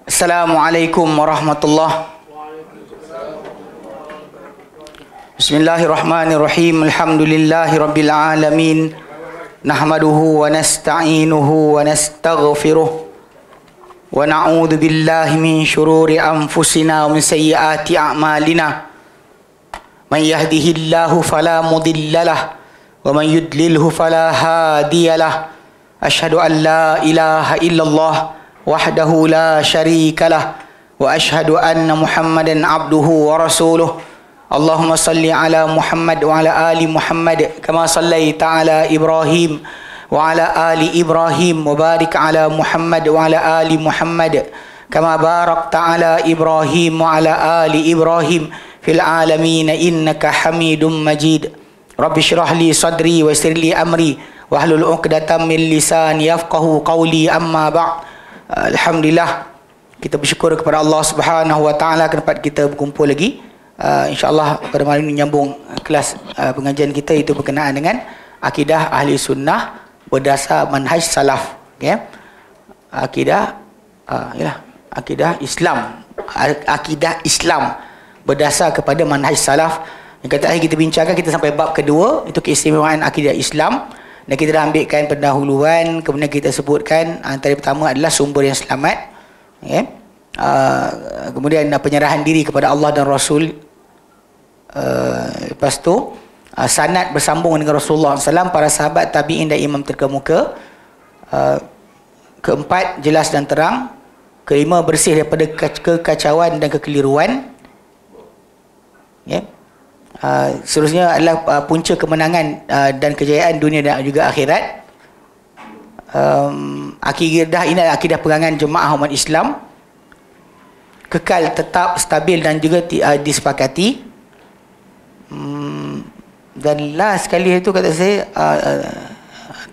Assalamualaikum warahmatullahi. Bismillahirrahmanirrahim. Alhamdulillahi rabbil alamin. Nahmaduhu wa nasta'inuhu wa nastaghfiruh. Wa na'udzu billahi min shururi anfusina wa min sayyiati a'malina. Man yahdihillahu fala mudilla lahu wa man yudlilhu fala hadiya lahu. Asyhadu an la ilaha illallah wahdahu la syarika lah wa asyhadu anna Muhammadan abduhu wa rasuluh. Allahumma salli ala Muhammad wa ala ali Muhammad kama sallaita ala Ibrahim wa ala ali Ibrahim wa barik ala Muhammad wa ala ali Muhammad kama barakta ala Ibrahim wa ala ali Ibrahim fil alamin innaka Hamidum Majid. Rabbi shrah li sadri wa yassir li amri wahlul 'uqdatam min lisani yafqahu qawli. Amma ba'd. Alhamdulillah, kita bersyukur kepada Allah Subhanahu wa taala kerana kita berkumpul lagi. InsyaAllah pada malam ini menyambung kelas pengajian kita, itu berkenaan dengan akidah ahli sunnah berdasar manhaj salaf. Okay? Akidah akidah Islam, akidah Islam berdasar kepada manhaj salaf. Yang kata kita bincangkan, kita sampai bab kedua, itu keistimewaan akidah Islam. Dan kita dah ambilkan pendahuluan, kemudian kita sebutkan antara pertama adalah sumber yang selamat, okay? Kemudian penyerahan diri kepada Allah dan Rasul. Lepas tu sanad bersambung dengan Rasulullah SAW, para sahabat, tabi'in dan imam terkemuka. Keempat, jelas dan terang. Kelima, bersih daripada kekacauan dan kekeliruan, okay? Seterusnya adalah punca kemenangan dan kejayaan dunia dan juga akhirat. Akidah ini adalah akidah pegangan jemaah umat Islam, kekal, tetap, stabil dan juga disepakati. Dan last sekali itu kata saya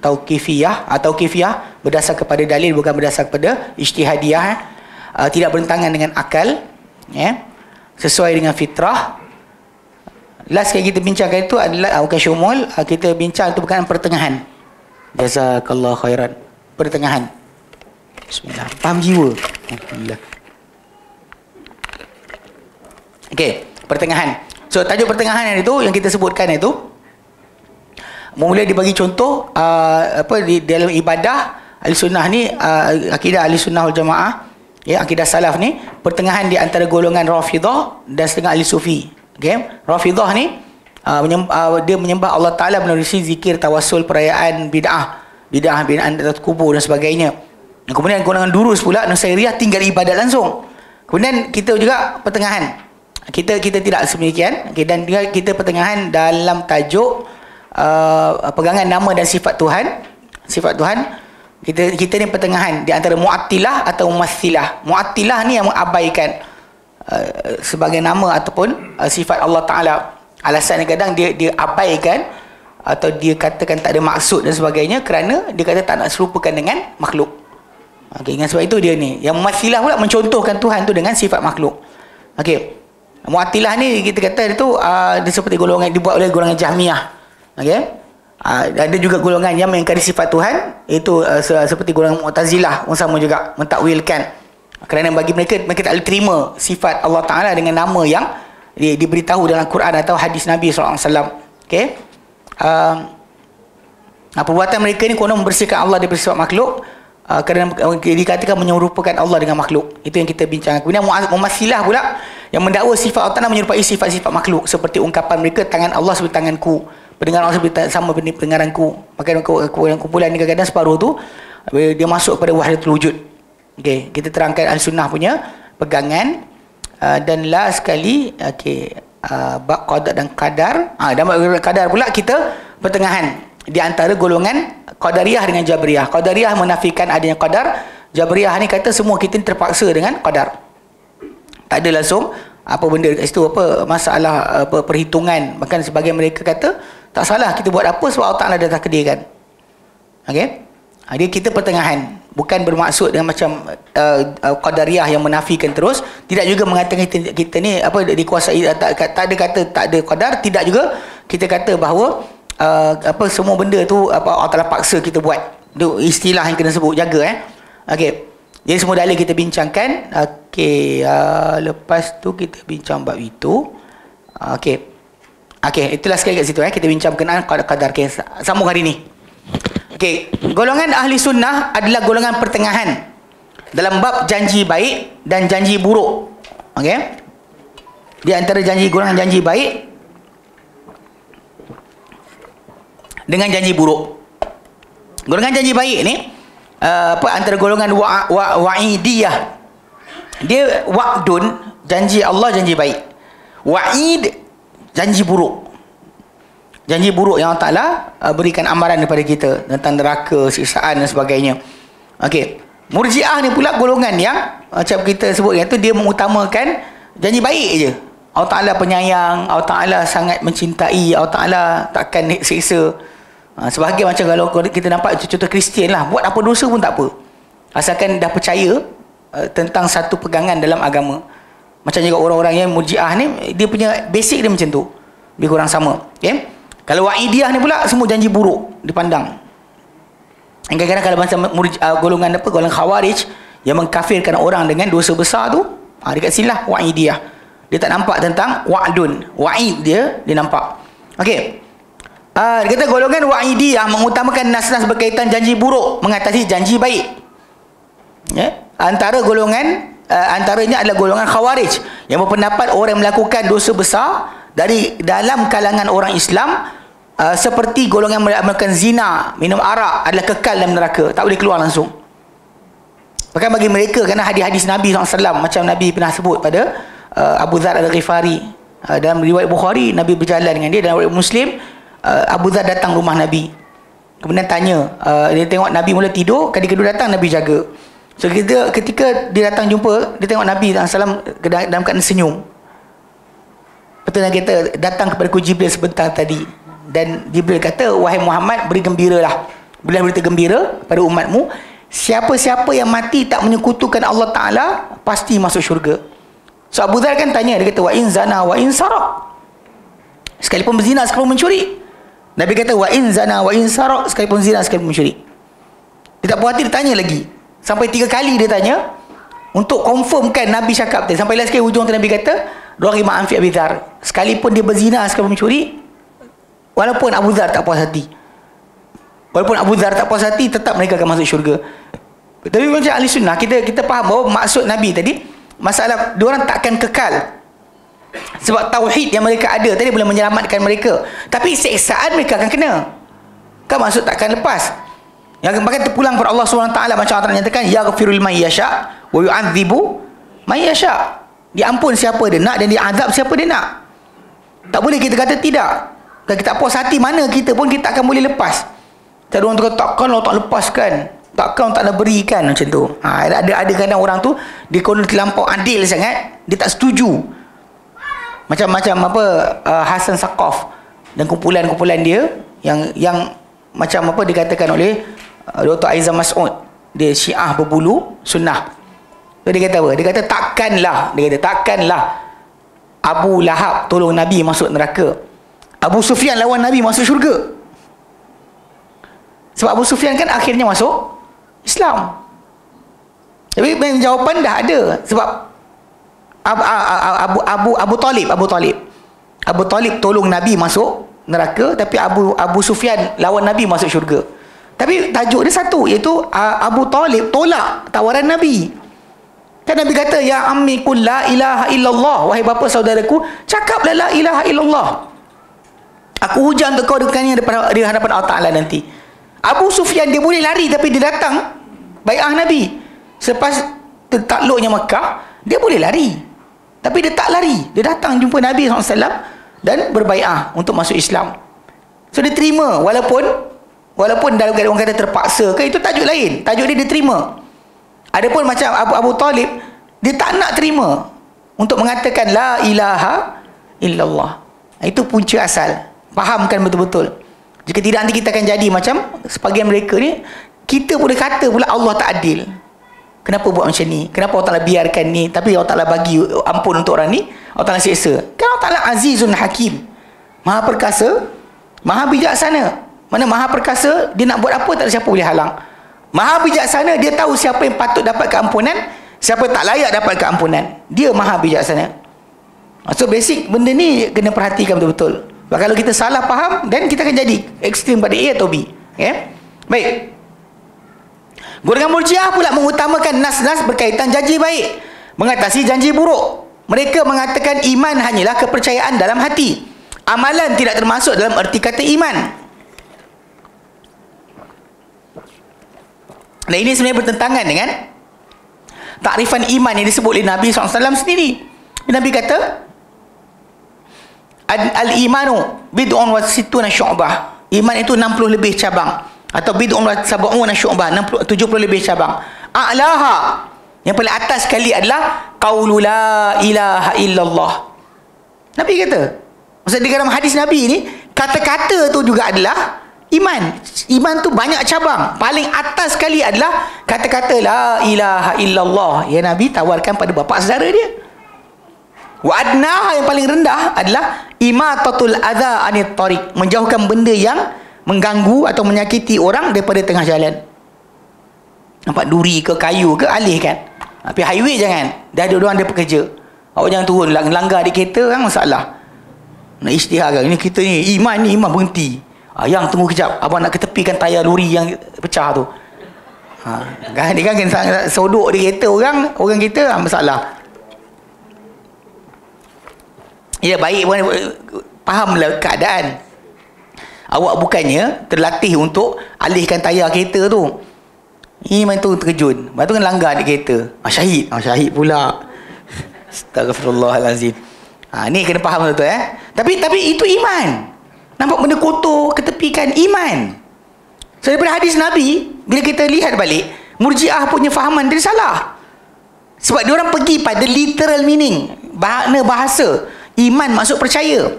tauqifiyah berdasar kepada dalil, bukan berdasar kepada ijtihadiyah, tidak bertentangan dengan akal, sesuai dengan fitrah. Last kali kita bincangkan itu adalah bukan syumul, kita bincang itu berkenaan pertengahan. Jazakallah khairan. Pertengahan. Bismillah. Faham jiwa. Alhamdulillah. Okey, pertengahan. So tajuk pertengahan itu yang kita sebutkan itu mula dibagi contoh di dalam ibadah ahli sunnah ni, akidah ahli sunnah wal jamaah, akidah salaf ni, pertengahan di antara golongan Rafidah dan setengah ahli sufi. Okay. Rafidah ni dia menyembah Allah Ta'ala melalui zikir, tawassul, perayaan, bid'ah atas kubur dan sebagainya. Kemudian golongan Durus pula, Nusairiyah, tinggal ibadat langsung. Kemudian kita juga pertengahan. Kita tidak sedemikian, okay, dan kita pertengahan dalam tajuk pegangan nama dan sifat Tuhan. Sifat Tuhan, kita ni pertengahan di antara Mu'attilah atau Mumatsilah. Mu'attilah ni yang mengabaikan sebagai nama ataupun sifat Allah Ta'ala. Alasan kadang dia abaikan atau dia katakan tak ada maksud dan sebagainya kerana dia kata tak nak serupakan dengan makhluk. Okay, dengan sebab itu dia ni. Yang Mumatsilah pula mencontohkan Tuhan tu dengan sifat makhluk. Okey. Mu'attilah ni kita kata itu dia seperti golongan dibuat oleh golongan Jahmiyah. Okey. Ada juga golongan yang mengingkari sifat Tuhan, itu seperti golongan Mu'tazilah, pun sama juga mentakwilkan. Kerana bagi mereka tak boleh terima sifat Allah Ta'ala dengan nama yang diberitahu dalam Quran atau hadis Nabi SAW. Okay? Perbuatan mereka ni konon membersihkan Allah daripada sifat makhluk, kerana dikatakan menyerupakan Allah dengan makhluk. Itu yang kita bincang. Kemudian Mumatsilah pula yang mendakwa sifat Allah Ta'ala menyerupai sifat-sifat makhluk, seperti ungkapan mereka, tangan Allah seperti tanganku, pendengaran Allah seperti sama pendengaranku. Maka kumpulan ni kadang-kadang separuh tu dia masuk kepada wahdatul wujud. Okay, kita terangkan Ahlussunnah punya pegangan. Dan last sekali, bab qada dan qadar. Dan bab qadar pula kita pertengahan di antara golongan Qadariyah dengan Jabriyah. Qadariyah menafikan adanya qadar, Jabriyah ni kata semua kita ni terpaksa dengan qadar. Tak ada langsung apa benda kat situ, apa masalah perhitungan. Bahkan sebagian mereka kata tak salah kita buat apa sebab Allah Ta'ala dah takdirkan. Okey. Dia kita pertengahan, bukan bermaksud dengan macam Qadariyah yang menafikan terus, tidak juga mengatakan kita ni apa dikuasai, tak ada kata tak ada qadar, tidak juga kita kata bahawa semua benda tu Allah Taala paksa kita buat. Itu istilah yang kena sebut, jaga Okey. Jadi semua dalil kita bincangkan. Okey, lepas tu kita bincang bab itu. Okey, itulah sekali kat situ kita bincang berkenaan qadar. Okay, sambung hari ni. Okey, golongan ahli sunnah adalah golongan pertengahan dalam bab janji baik dan janji buruk. Okey. Di antara golongan janji baik dengan janji buruk. Golongan janji baik ni antara golongan wa'idiyah. Dia wa'dun, janji Allah, janji baik. Wa'id, janji buruk. Janji buruk yang Allah Ta'ala berikan amaran kepada kita tentang neraka, siksaan dan sebagainya. Okey. Murji'ah ni pula golongan yang macam kita sebut yang tu, dia mengutamakan janji baik je. Allah Ta'ala penyayang, Allah Ta'ala sangat mencintai, Allah Ta'ala takkan siksa. Sebahagian macam kalau kita nampak contoh Kristian lah, buat apa dosa pun tak apa, asalkan dah percaya tentang satu pegangan dalam agama. Macam juga orang-orang yang Murji'ah ni, dia punya basic dia macam tu, lebih kurang sama. Okay? Kalau Wa'idiyah ni pula semua janji buruk dipandang. Kadang-kadang kalau macam golongan golongan Khawarij yang mengkafirkan orang dengan dosa besar tu, dekat sini lah Wa'idiyah. Dia tak nampak tentang wa'dun, wa'id dia nampak. Okey. Dia kata golongan Wa'idiyah mengutamakan nas-nas berkaitan janji buruk mengatasi janji baik. Ya? Antara golongan antaranya adalah golongan Khawarij yang berpendapat orang yang melakukan dosa besar dari dalam kalangan orang Islam, seperti golongan melakukan zina, minum arak, adalah kekal dalam neraka, tak boleh keluar langsung. Bahkan bagi mereka, kerana hadis-hadis Nabi SAW, macam Nabi pernah sebut pada Abu Dzar Al-Ghifari, dalam riwayat Bukhari, Nabi berjalan dengan dia, dalam riwayat Muslim, Abu Dzar datang rumah Nabi, kemudian tanya, dia tengok Nabi mula tidur, kali kedua datang Nabi jaga. So ketika dia datang jumpa, dia tengok Nabi SAW dalam keadaan senyum. Betul yang kita datang kepada Jibril sebentar tadi, dan Jibril kata, wahai Muhammad, beri gembiralah, berilah berita gembira pada umatmu, siapa-siapa yang mati tak menyekutukan Allah Ta'ala pasti masuk syurga. So Abu Dzar kan tanya, dia kata, wa in zana wa in sarak, sekalipun berzina sekalipun mencuri. Nabi kata, wa in zana wa in sarak, sekalipun zina sekalipun mencuri. Dia tak puas hati, dia tanya lagi, sampai 3 kali dia tanya untuk confirmkan Nabi cakap tu. Sampai last sekali hujung tu Nabi kata, rahimah anfi Abi Dzar, sekalipun dia berzina sekalipun mencuri, walaupun Abu Dzar tak puas hati, tetap mereka akan masuk syurga. Tapi macam ahli sunnah, kita faham bahawa maksud Nabi tadi, masalah diorang takkan kekal, sebab tauhid yang mereka ada tadi boleh menyelamatkan mereka, tapi siksaan mereka akan kena, kan maksud takkan lepas. Yang bahkan terpulang kepada Allah SWT, macam Allah nyatakan, yaghfiru liman yasha wa yu'adzibu man yasha. Dia ampun siapa dia nak, dan dia azab siapa dia nak. Tak boleh kita kata tidak. Kalau kita puas hati mana kita pun, kita akan boleh lepas. Tak ada orang kata, takkan Allah tak lepaskan, takkan Allah tak nak berikan, macam tu. Ada kadang orang tu, dia kalau terlampau adil sangat, dia tak setuju. Macam Hasan Saqaf dan kumpulan-kumpulan dia yang macam dikatakan oleh Dr. Aizam Mas'ud, dia Syiah berbulu sunnah. So, dia kata apa? Dia kata takkanlah Abu Lahab tolong Nabi masuk neraka, Abu Sufyan lawan Nabi masuk syurga. Sebab Abu Sufyan kan akhirnya masuk Islam. Tapi jawapan dah ada. Sebab Abu Talib tolong Nabi masuk neraka, tapi Abu Sufyan lawan Nabi masuk syurga. Tapi tajuk dia satu, iaitu Abu Talib tolak tawaran Nabi. Kan Nabi kata, ya ammi qul la ilaha illallah, wahai bapa saudaraku, cakaplah la ilaha illallah, aku hujan untuk kau dengannya di hadapan Allah Ta'ala nanti. Abu Sufyan dia boleh lari, tapi dia datang bai'ah Nabi. Selepas takluknya Mekah, dia boleh lari, tapi dia tak lari, dia datang jumpa Nabi SAW dan berbai'ah untuk masuk Islam. So dia terima, walaupun dalam orang kata terpaksa ke, itu tajuk lain. Tajuk dia terima. Adapun macam Abu Talib, dia tak nak terima untuk mengatakan la ilaha illallah. Itu punca asal. Fahamkan betul-betul. Jika tidak, nanti kita akan jadi macam sebagian mereka ni. Kita boleh kata pula Allah tak adil. Kenapa buat macam ni? Kenapa Allah Ta'ala biarkan ni? Tapi Allah Ta'ala bagi ampun untuk orang ni, Allah Ta'ala siksa. Kan Allah Ta'ala Azizun Hakim, Maha perkasa, Maha bijaksana. Mana Maha perkasa, dia nak buat apa tak ada siapa boleh halang. Maha bijaksana, dia tahu siapa yang patut dapat keampunan, siapa tak layak dapat keampunan. Dia maha bijaksana. So basic benda ni kena perhatikan betul-betul. Kalau kita salah faham, dan kita akan jadi ekstrim pada A atau B. Okay? Baik. Golongan Murji'ah pula mengutamakan nas-nas berkaitan janji baik mengatasi janji buruk. Mereka mengatakan iman hanyalah kepercayaan dalam hati. Amalan tidak termasuk dalam erti kata iman. Dan ini sebenarnya bertentangan dengan takrifan iman yang disebut oleh Nabi SAW sendiri. Nabi kata, Al-imanu bid'un wa sittuna syu'bah. Iman itu 60 lebih cabang. Atau bid'un wa sab'una syu'bah, 70 lebih cabang. A'laha, yang paling atas sekali adalah qaulu la ilaha illallah. Nabi kata, maksud di dalam hadis Nabi ni, kata-kata tu juga adalah iman. Iman tu banyak cabang. Paling atas sekali adalah kata-kata la ilaha illallah yang Nabi tawarkan pada bapa saudara dia. Wa adnaha, yang paling rendah adalah imatatul adza anit tariq, menjauhkan benda yang mengganggu atau menyakiti orang daripada tengah jalan. Nampak duri ke kayu ke, alihkan. Tapi highway jangan. Dah ada orang dia pekerja. Awak jangan turun langgar di kereta kan, masalah. Nak isytihar kan, ini kita ni iman berhenti. Yang tunggu kejap, abang nak ketepikan tayar lori yang pecah tu. Kan dia kan kena sodok di kereta orang kita, masalah. Ya, baik pun fahamlah keadaan. Awak bukannya terlatih untuk alihkan tayar kereta tu. Ini main tu terkejun. Lepas tu kan langgar di kereta. Syahid pula. Astagfirullahalazim. Ni kena faham betul Tapi itu iman. Nampak benda kotor ketepikan, iman. So daripada hadis Nabi, bila kita lihat balik, Murji'ah punya fahaman dia salah. Sebab dia orang pergi pada literal meaning, makna bahasa. Iman maksud percaya.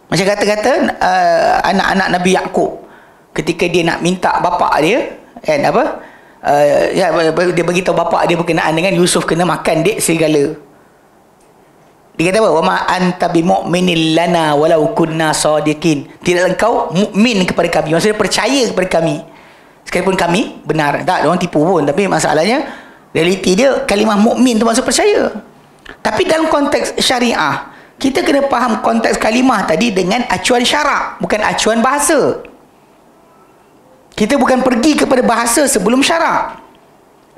Macam kata-kata anak-anak Nabi Yaqub, ketika dia nak minta bapak dia, kan dia beritahu bapak dia berkenaan dengan Yusuf kena makan dek serigala. Dia kata apa? Wa ma anta bimu'minil lana walau kunna sadiqin. Tidak engkau mukmin kepada kami, maksudnya percaya kepada kami sekalipun kami benar. Tak, orang tipu pun, tapi masalahnya realiti dia kalimah mukmin tu maksud percaya. Tapi dalam konteks syariah, kita kena faham konteks kalimah tadi dengan acuan syarak, bukan acuan bahasa. Kita bukan pergi kepada bahasa sebelum syarak.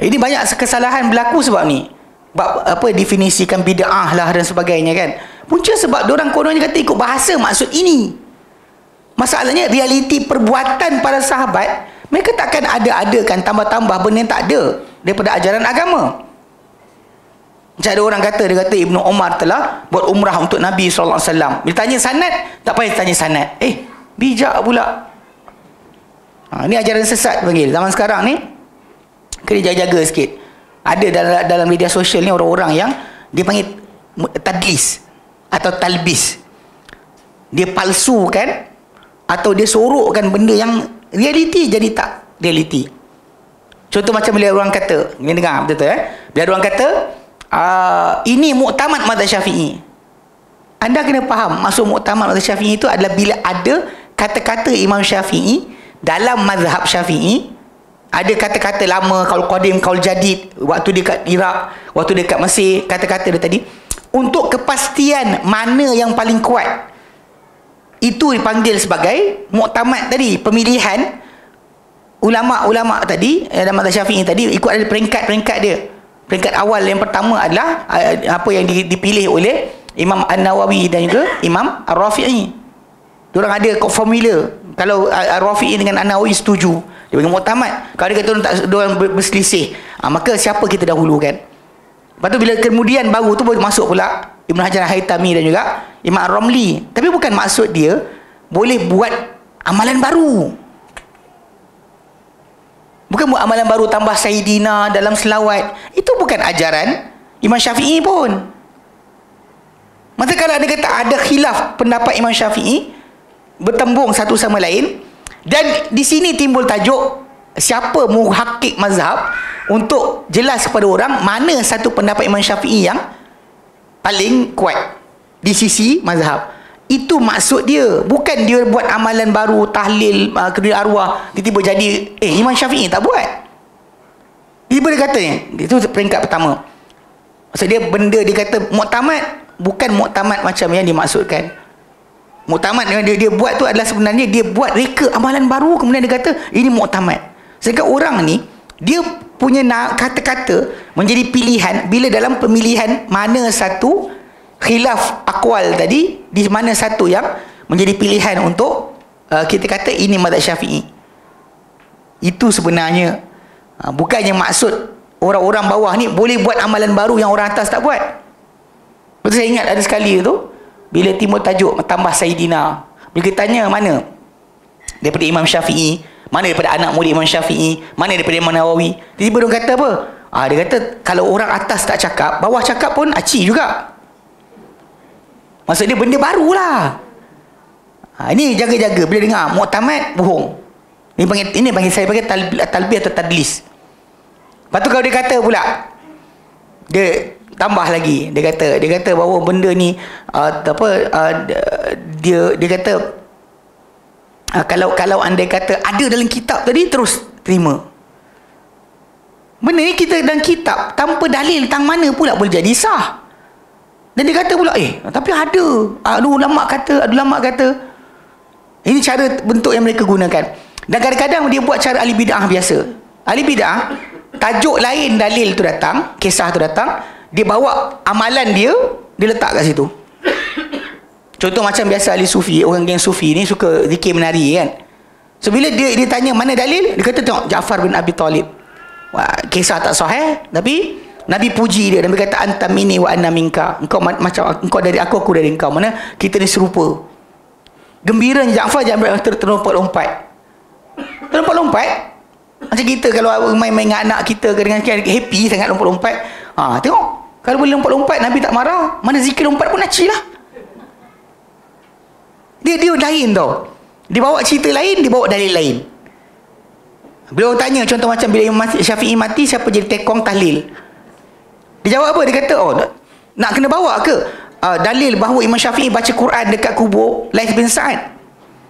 Ini banyak kesalahan berlaku sebab ni. Definisikan bid'ah lah dan sebagainya kan. Punca sebab diorang kononnya kata ikut bahasa maksud ini. Masalahnya realiti perbuatan para sahabat, mereka takkan ada-adakan tambah-tambah benda yang tak ada daripada ajaran agama. Macam ada orang kata, dia kata Ibnu Umar telah buat umrah untuk Nabi SAW. Bila tanya sanad, tak payah tanya sanad. Bijak pula. Ni ajaran sesat panggil. Zaman sekarang ni, kena jaga-jaga sikit. Ada dalam media sosial ni orang-orang yang dia panggil tadlis atau talbis. Dia palsukan atau dia sorokkan benda yang realiti jadi tak realiti. Contoh macam bila orang kata, ni dengar betul-betul bila orang kata ini muktamad mazhab Syafi'i. Anda kena faham maksud muktamad mazhab Syafi'i itu adalah bila ada kata-kata Imam Syafi'i dalam mazhab Syafi'i. Ada kata-kata lama, kaul qadim, kaul jadid, waktu dia kat Iraq, waktu dia kat Mesir, kata-kata dia tadi, untuk kepastian mana yang paling kuat, itu dipanggil sebagai muktamad tadi. Pemilihan ulama-ulama tadi dalam mazhab Syafi'i tadi ikut ada peringkat-peringkat dia. Peringkat awal yang pertama adalah apa yang dipilih oleh Imam An-Nawawi dan juga Imam Ar-Rafi'i. Diorang ada formula. Kalau Ar-Rafi'i dengan An-Nawawi setuju, dia bagi muktamad. Kalau dia kata diorang berselisih, maka siapa kita dahulukan? Lepas tu bila kemudian baru tu masuk pula Ibn Hajar Al-Haytami dan juga Imam Ar-Ramli. Tapi bukan maksud dia boleh buat amalan baru. Bukan buat amalan baru tambah Sayyidina dalam selawat. Itu bukan ajaran Imam Syafi'i pun. Maka kalau ada kata ada khilaf pendapat Imam Syafi'i, bertembung satu sama lain, dan di sini timbul tajuk siapa muhakkik mazhab, untuk jelas kepada orang mana satu pendapat Imam Syafi'i yang paling kuat di sisi mazhab. Itu maksud dia. Bukan dia buat amalan baru, tahlil, kedua arwah, tiba-tiba jadi, Imam Syafi'i tak buat. Tiba-tiba dia kata, itu peringkat pertama. Maksud dia, benda dia kata muktamad, bukan muktamad macam yang dimaksudkan. Muktamad yang dia buat tu adalah sebenarnya dia buat reka amalan baru, kemudian dia kata, ini muktamad. Sehingga orang ni, dia punya kata-kata menjadi pilihan bila dalam pemilihan mana satu khilaf akwal tadi, di mana satu yang menjadi pilihan untuk kita kata ini mazhab Syafi'i. Itu sebenarnya bukannya maksud orang-orang bawah ni boleh buat amalan baru yang orang atas tak buat. Betul, saya ingat ada sekali tu bila timur tajuk tambah Sayyidina, bila kita tanya mana daripada Imam Syafi'i, mana daripada anak murid Imam Syafi'i, mana daripada Imam Nawawi, tiba-tiba dia kata apa? Dia kata kalau orang atas tak cakap, bawah cakap pun aci juga. Maksud dia benda barulah. Ini jaga-jaga bila dengar muktamad bohong. Ini panggil saya panggil talbiyah atau tadlis. Lepas tu kalau dia kata pula, dia tambah lagi, dia kata bahawa benda ni dia kata kalau anda kata ada dalam kitab tadi, terus terima. Benda ni kita dalam kitab tanpa dalil, tang mana pula boleh jadi sah. Dan dia kata pula, tapi ada ulama kata. Ini cara bentuk yang mereka gunakan. Dan kadang-kadang dia buat cara ahli bid'ah biasa. Ahli bid'ah, tajuk lain dalil tu datang, kisah tu datang, dia bawa amalan dia letak kat situ. Contoh macam biasa ahli sufi, orang geng sufi ni suka zikir menari kan. So bila dia tanya mana dalil, dia kata tengok Ja'far bin Abi Talib. Wah, kisah tak sahih, tapi Nabi puji dia. Nabi kata anta minni wa anna minka. Engkau macam engkau dari aku dari engkau. Mana kita ni serupa. Gembira Ja'far jangan terlompat-lompat. Terlompat-lompat. Macam kita kalau main-main dengan anak kita dengan happy sangat lompat-lompat. Tengok. Kalau boleh lompat-lompat Nabi tak marah. Mana zikir lompat pun naci lah. Dia lain tau. Dia bawa cerita lain, dia bawa dalil lain. Bila orang tanya contoh macam bila Imam Syafi'i mati, siapa jadi tekong tahlil? Dia jawab apa? Dia kata, nak kena bawa ke dalil bahawa Imam Syafi'i baca Quran dekat kubur Laith bin Sa'ad?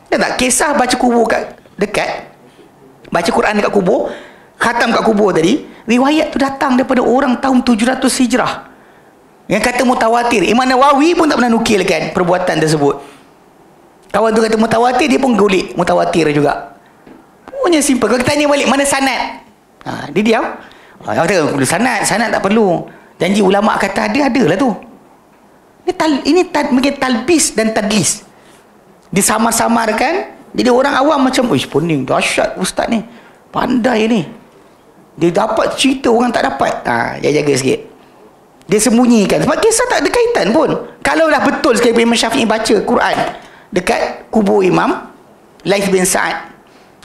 Dia tak kisah baca kubur baca Quran dekat kubur, khatam kat kubur tadi, riwayat tu datang daripada orang tahun 700 Hijrah yang kata mutawatir. Imam Nawawi pun tak pernah nukilkan perbuatan tersebut. Kawan tu kata mutawatir, dia pun gulik mutawatir juga. Punya simple. Kalau kita tanya balik mana sanad, dia diam. Dia kata sanad tak perlu. Janji ulama kata adalah tu. Ini mungkin talbis dan tadlis. Disamar-samarkan. Jadi orang awam macam, pening, dahsyat ustaz ni. Pandai ni. Dia dapat cerita orang tak dapat. Jaga sikit. Dia sembunyikan. Sebab kisah tak ada kaitan pun. Kalaulah betul sekali Imam Syafi'i baca Quran dekat kubur Imam Laith bin Sa'ad,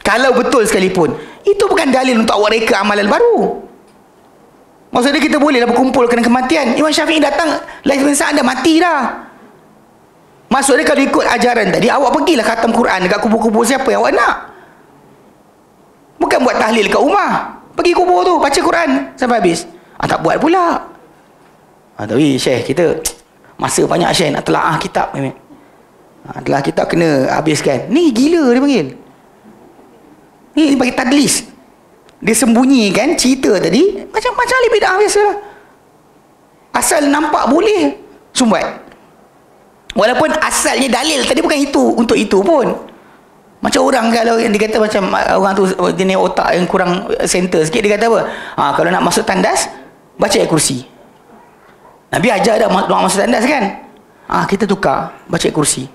kalau betul sekalipun, itu bukan dalil untuk awak reka amalan baru. Maksudnya kita bolehlah berkumpul kerana kematian. Imam Syafi'i datang, Laith bin Sa'ad dah mati dah. Maksudnya kalau ikut ajaran tadi, awak pergilah khatam Quran dekat kubur-kubur siapa yang awak nak. Bukan buat tahlil kat rumah. Pergi kubur tu, baca Quran sampai habis. Tak buat pula. Tapi Syekh kita masa banyak Syekh nak telaah kitab. Telah kitab kena habiskan. Ni gila dia panggil. Ni bagi tadlis. Dia sembunyikan cerita tadi macam ahli bid'ah biasa lah. Asal nampak boleh sumbat. Walaupun asalnya dalil tadi bukan itu, untuk itu pun. Macam orang kalau yang dia kata macam orang tu jenis otak yang kurang center sikit, dia kata apa? Kalau nak masuk tandas, baca ayat kursi. Nabi ajar dah doa masuk tandas kan? Kita tukar, baca ayat kursi.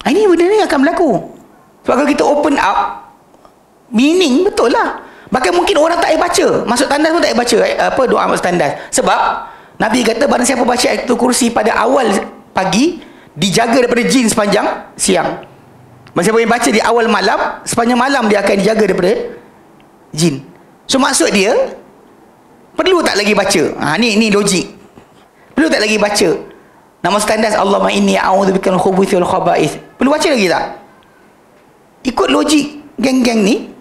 Ini benda ni akan berlaku. Sebab kalau kita open up, meaning betul lah. Bahkan mungkin orang tak payah baca. Masuk tandas pun tak payah baca doa masuk tandas. Sebab Nabi kata barang siapa baca ayat kursi pada awal pagi, dijaga daripada jin sepanjang siang. Barang siapa yang baca di awal malam, sepanjang malam dia akan dijaga daripada jin. So maksud dia, perlu tak lagi baca? Ni logik. Perlu tak lagi baca? Nama tandas Allahumma inni a'udzubika minal khubuthi wal khaba'ith. Perlu baca lagi tak? Ikut logik geng-geng ni,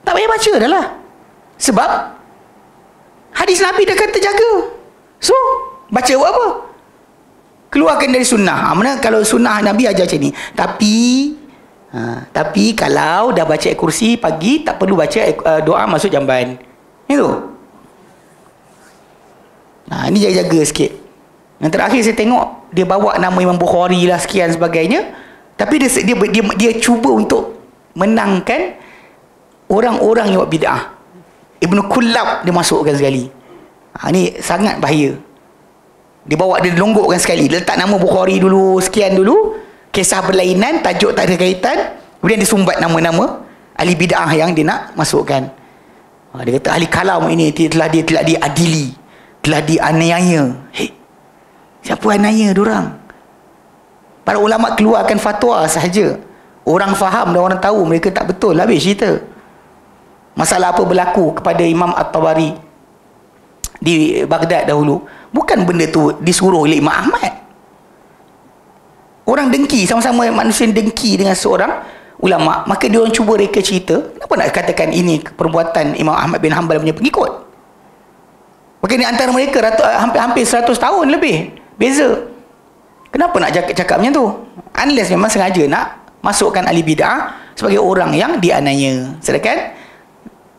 tak payah baca dah lah. Sebab hadis Nabi dah kata jaga. So, baca buat apa? Keluarkan dari sunnah. Mana kalau sunnah Nabi ajar macam ni. Tapi kalau dah baca ayat kursi pagi, tak perlu baca doa masuk jamban. Itu. Ini jaga-jaga sikit. Yang terakhir saya tengok dia bawa nama Imam Bukhari lah sekian sebagainya. Tapi dia cuba untuk menangkan orang-orang yang buat bid'ah. Ibnu Kullab dia masukkan sekali. Ni sangat bahaya. Dia bawa, dia longgokkan sekali. Dia letak nama Bukhari dulu, sekian dulu. Kisah berlainan, tajuk tak ada kaitan. Kemudian dia sumbat nama-nama ahli bid'ah yang dia nak masukkan. Dia kata ahli kalam ini telah diadili, telah dianiaya. Siapa aniaya diorang? Para ulama keluarkan fatwa sahaja. Orang faham dan orang tahu mereka tak betul. Habis cerita. Masalah apa berlaku kepada Imam At-Tabari di Baghdad dahulu, bukan benda tu disuruh oleh Imam Ahmad. Orang dengki, sama-sama manusia dengki dengan seorang ulama, maka dia orang cuba reka cerita. Kenapa nak katakan ini perbuatan Imam Ahmad bin Hanbal punya pengikut? Maka di antara mereka hampir 100 tahun lebih beza. Kenapa nak cakap macam tu? Unless memang sengaja nak masukkan ahli bid'ah sebagai orang yang dianiaya. Sedangkan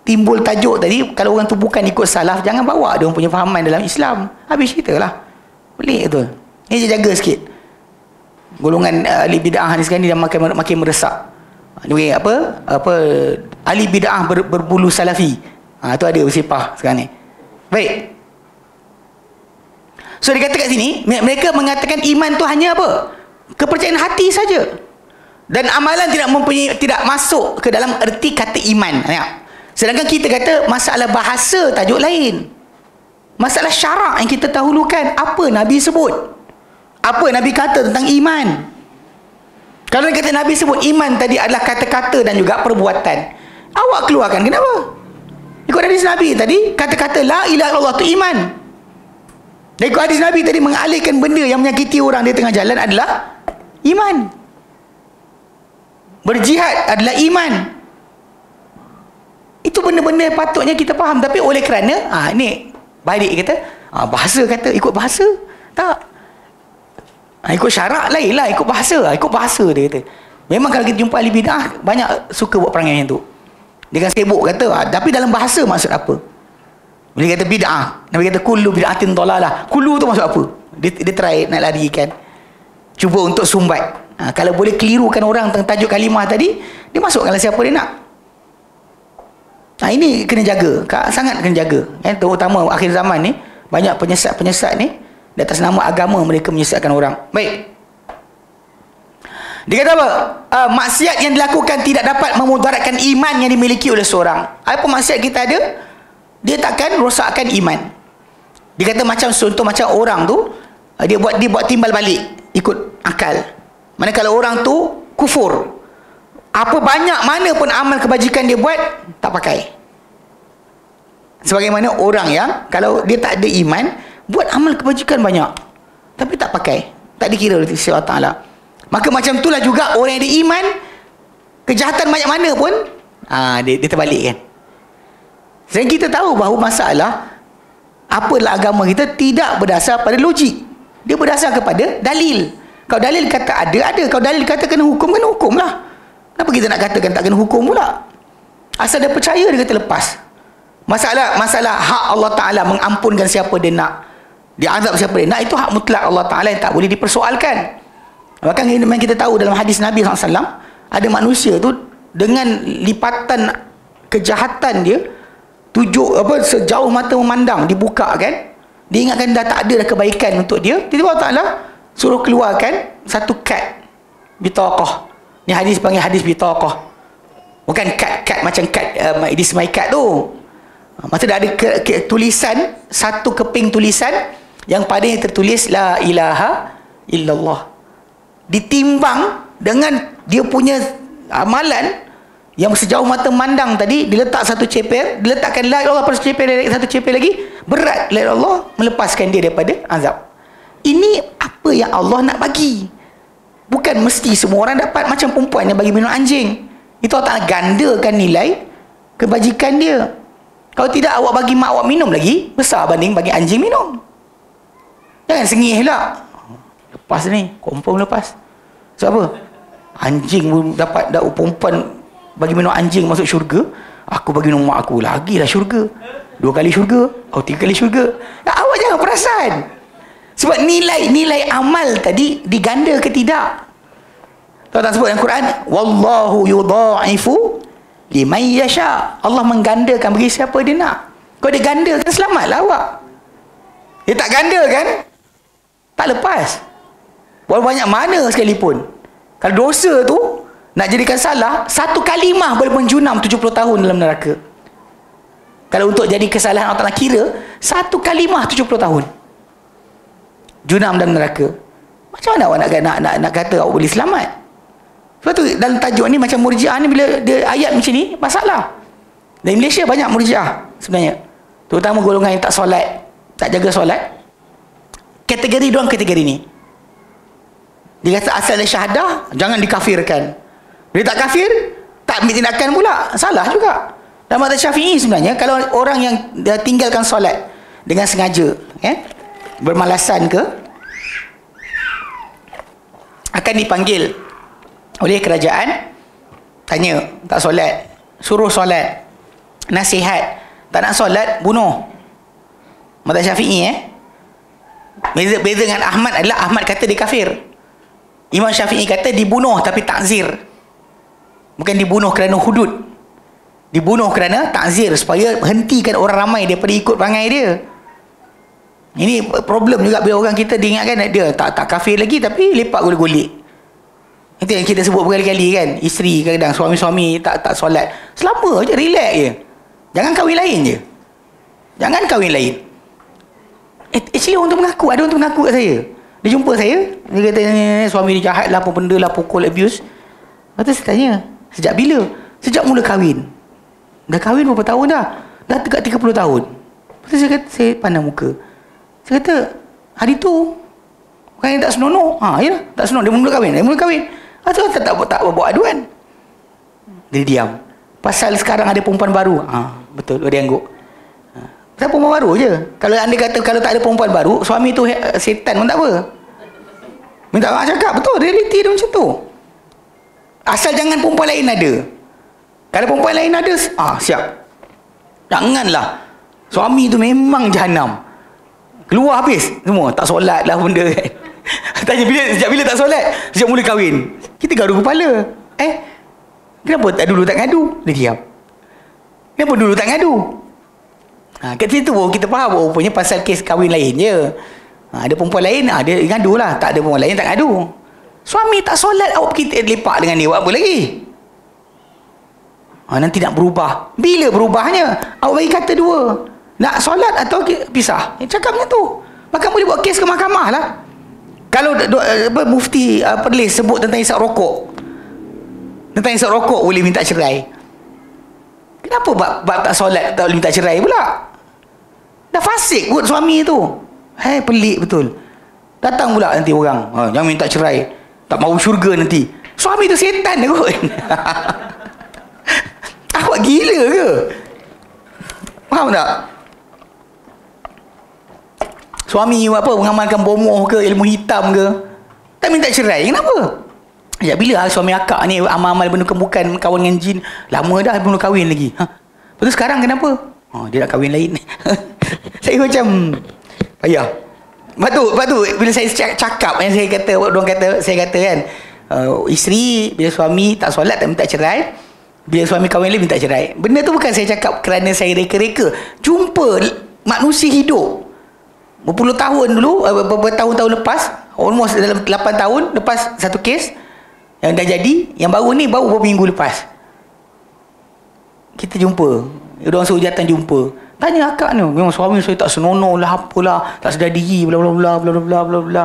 timbul tajuk tadi, kalau orang tu bukan ikut salaf, jangan bawa dia orang punya fahaman dalam Islam. Habis cerita lah. Pelik tu. Ini jaga sikit. Golongan ahli bid'ah ni sekarang ni dah makin meresak. Ini apa ahli bid'ah berbulu salafi. Tu ada bersepah sekarang ni. Baik. So dia kata kat sini, mereka mengatakan iman tu hanya apa? Kepercayaan hati saja. Dan amalan tidak masuk ke dalam erti kata iman. Sedangkan kita kata masalah bahasa tajuk lain. Masalah syarak yang kita dahulukan, apa Nabi sebut? Apa Nabi kata tentang iman? Kalau dia kata Nabi sebut iman tadi adalah kata-kata dan juga perbuatan, awak keluarkan kenapa? Ikut hadis Nabi tadi, kata-kata la ilaha illallah tu iman. Dan ikut hadis Nabi tadi, mengalihkan benda yang menyakiti orang di tengah jalan adalah iman. Berjihad adalah iman. Itu benda-benda patutnya kita faham. Tapi oleh kerana ni balik kata bahasa, kata ikut bahasa, tak, ikut syarak lain lah, ikut bahasa dia kata. Memang kalau kita jumpa ahli bid'ah, banyak suka buat perangai macam tu. Dia kan sibuk kata, tapi dalam bahasa maksud apa? Bila kata bid'ah, Nabi kata kullu bid'atin dalalah. Kullu tu maksud apa? Dia try nak larikan, cuba untuk sumbat. Kalau boleh kelirukan orang tentang tajuk kalimah tadi, dia masukkanlah siapa dia nak. Ini kena jaga, sangat kena jaga. Terutama akhir zaman ni, banyak penyesat-penyesat ni, di atas nama agama mereka menyesatkan orang. Baik. Dia kata apa? Maksiat yang dilakukan tidak dapat memudaratkan iman yang dimiliki oleh seorang. Apa maksiat kita ada? Dia takkan rosakkan iman. Dia kata macam contoh, macam orang tu, dia buat timbal balik ikut akal. Mana kalau orang tu kufur, apa banyak mana pun amal kebajikan dia buat, tak pakai. Sebagaimana orang yang kalau dia tak ada iman, buat amal kebajikan banyak, tapi tak pakai, tak dikira oleh Allah Ta'ala. Maka macam itulah juga orang yang ada iman, kejahatan banyak mana pun dia terbalikkan. Dan kita tahu bahawa masalah apalah agama kita tidak berdasar pada logik, dia berdasar kepada dalil. Kalau dalil kata ada. Kalau dalil kata kena hukum lah. Kenapa kita nak katakan tak kena hukum pula? Asal dia percaya, dia kata lepas. Masalah hak Allah Ta'ala mengampunkan siapa dia nak, dia azab siapa dia nak, itu hak mutlak Allah Ta'ala yang tak boleh dipersoalkan. Bahkan memang kita tahu dalam hadis Nabi SAW, ada manusia tu dengan lipatan kejahatan dia, sejauh mata memandang, dibuka kan, dia ingatkan dah tak ada dah kebaikan untuk dia. Tiba-tiba Allah Ta'ala suruh keluarkan satu kad bitaqah. Ni hadis panggil hadis bitaqah. Bukan kad macam kad edis my kad tu. Maksudnya ada tulisan, satu keping tulisan yang padanya tertulis la ilaha illallah. Ditimbang dengan dia punya amalan yang sejauh mata mandang tadi, diletak satu ceper, diletakkan la ilaha illallah pada satu ceper lagi, berat la ilaha illallah, melepaskan dia daripada azab. Ini apa yang Allah nak bagi. Bukan mesti semua orang dapat. Macam perempuan yang bagi minum anjing, itu Allah Ta'ala gandakan nilai kebajikan dia. Kalau tidak, awak bagi mak awak minum lagi besar banding bagi anjing minum. Jangan sengih lah. Lepas ni, confirm lepas. Sebab apa? Anjing dapat perempuan bagi minum anjing masuk syurga, aku bagi minum mak aku, lagilah syurga. 2 kali syurga, 3 kali syurga. Awak jangan perasan. Sebab nilai amal tadi diganda ke tidak? Tahu tak sebut dalam Quran? Wallahu yudha'ifu liman yasha. Allah menggandakan bagi siapa dia nak. Kalau dia gandakan, selamatlah awak. Dia tak gandakan, tak lepas. Walau banyak mana sekalipun. Kalau dosa tu nak jadikan salah, satu kalimah boleh menjunam 70 tahun dalam neraka. Kalau untuk jadi kesalahan Allah Ta'ala kira, satu kalimah 70 tahun junam dalam neraka. Macam mana awak nak kata awak boleh selamat? Sebab tu dalam tajuk ni macam Murji'ah ni, bila dia ayat macam ni, masalah. Dan Malaysia banyak Murji'ah sebenarnya, terutama golongan yang tak solat, tak jaga solat. Kategori doang kategori ni. Dia kata asal dia syahadah, jangan dikafirkan. Bila tak kafir, tak ambil tindakan pula, salah juga. Dalam mazhab Syafi'i sebenarnya, kalau orang yang dah tinggalkan solat dengan sengaja, bermalasan ke, akan dipanggil oleh kerajaan, tanya, tak solat, suruh solat, nasihat, tak nak solat, bunuh. Mazhab Syafi'i beza dengan Ahmad adalah Ahmad kata dia kafir. Imam Syafi'i kata dibunuh tapi takzir. Bukan dibunuh kerana hudud, dibunuh kerana takzir, supaya hentikan orang ramai daripada ikut perangai dia. Ini problem juga bila orang kita diingatkan dia tak kafir lagi tapi lepak golek-golek. Itu yang kita sebut berkali-kali kan, isteri kadang suami-suami tak solat, selama je, relax je, jangan kahwin lain je, jangan kahwin lain. Actually orang tu mengaku, ada orang tu mengaku kat saya, dia jumpa saya, dia kata suami dia jahat lah, apa benda lah, pukul, abuse. Lepas tu saya tanya, sejak bila? Sejak mula kahwin. Dah kahwin berapa tahun dah? Dah dekat 30 tahun. Lepas tu saya kata, saya pandang muka, saya kata, hari tu bukan yang tak senonoh. Yalah, tak senonoh, dia mula kahwin. Lepas tu tak buat aduan. Dia diam. Pasal sekarang ada perempuan baru. Betul, dia angguk. Pasal perempuan baru je. Kalau anda kata kalau tak ada perempuan baru, suami tu setan pun tak apa. Minta maaf cakap, betul, realiti dia macam tu. Asal jangan perempuan lain ada. Kalau perempuan lain ada, siap. Janganlah. Suami tu memang jahanam. Keluar habis semua, tak solat lah benda kan. Tanya sejak bila tak solat? Sejak mula kahwin. Kita gaduh kepala. Kenapa dulu tak ngadu? Dia diam. Kenapa dulu tak ngadu? Kat situ kita faham, rupanya pasal kes kahwin lain je. Ada perempuan lain, dia ngadu lah. Tak ada perempuan lain, tak ngadu. Suami tak solat, awak pergi lepak dengan dia, buat apa lagi? Nanti nak berubah. Bila berubahnya? Awak bagi kata dua. Nak solat atau pisah? Cakap macam tu. Maka boleh buat kes ke mahkamah lah. Kalau mufti Perlis sebut tentang isap rokok, boleh minta cerai. Kenapa bab tak solat tak boleh minta cerai pula? Dah fasik buat suami tu. Pelik betul. Datang pula nanti orang, jangan minta cerai, tak mahu syurga nanti. Suami tu setan kot. Awak gila ke? Faham tak? Suami mengamalkan bomoh ke, ilmu hitam ke, tak minta cerai, kenapa? Ya, bila suami akak ni amal-amal benda bukan kawan dengan jin, lama dah belum kahwin lagi. Lepas tu sekarang kenapa? Dia nak kahwin lain. Saya macam payah. Lepas tu bila saya cakap yang saya kata kan, isteri bila suami tak solat tak minta cerai, bila suami kahwin lain minta cerai. Benda tu bukan saya cakap kerana saya reka-reka. Jumpa manusia hidup berpuluh tahun dulu, bertahun-tahun lepas, almost dalam 8 tahun lepas satu kes yang dah jadi, yang baru ni baru beberapa minggu lepas kita jumpa, orang sehujatan jumpa, tanya akak ni, memang suami saya tak senonoh lah, apalah, tak sedar diri, bla bla bla bla bla bla bla.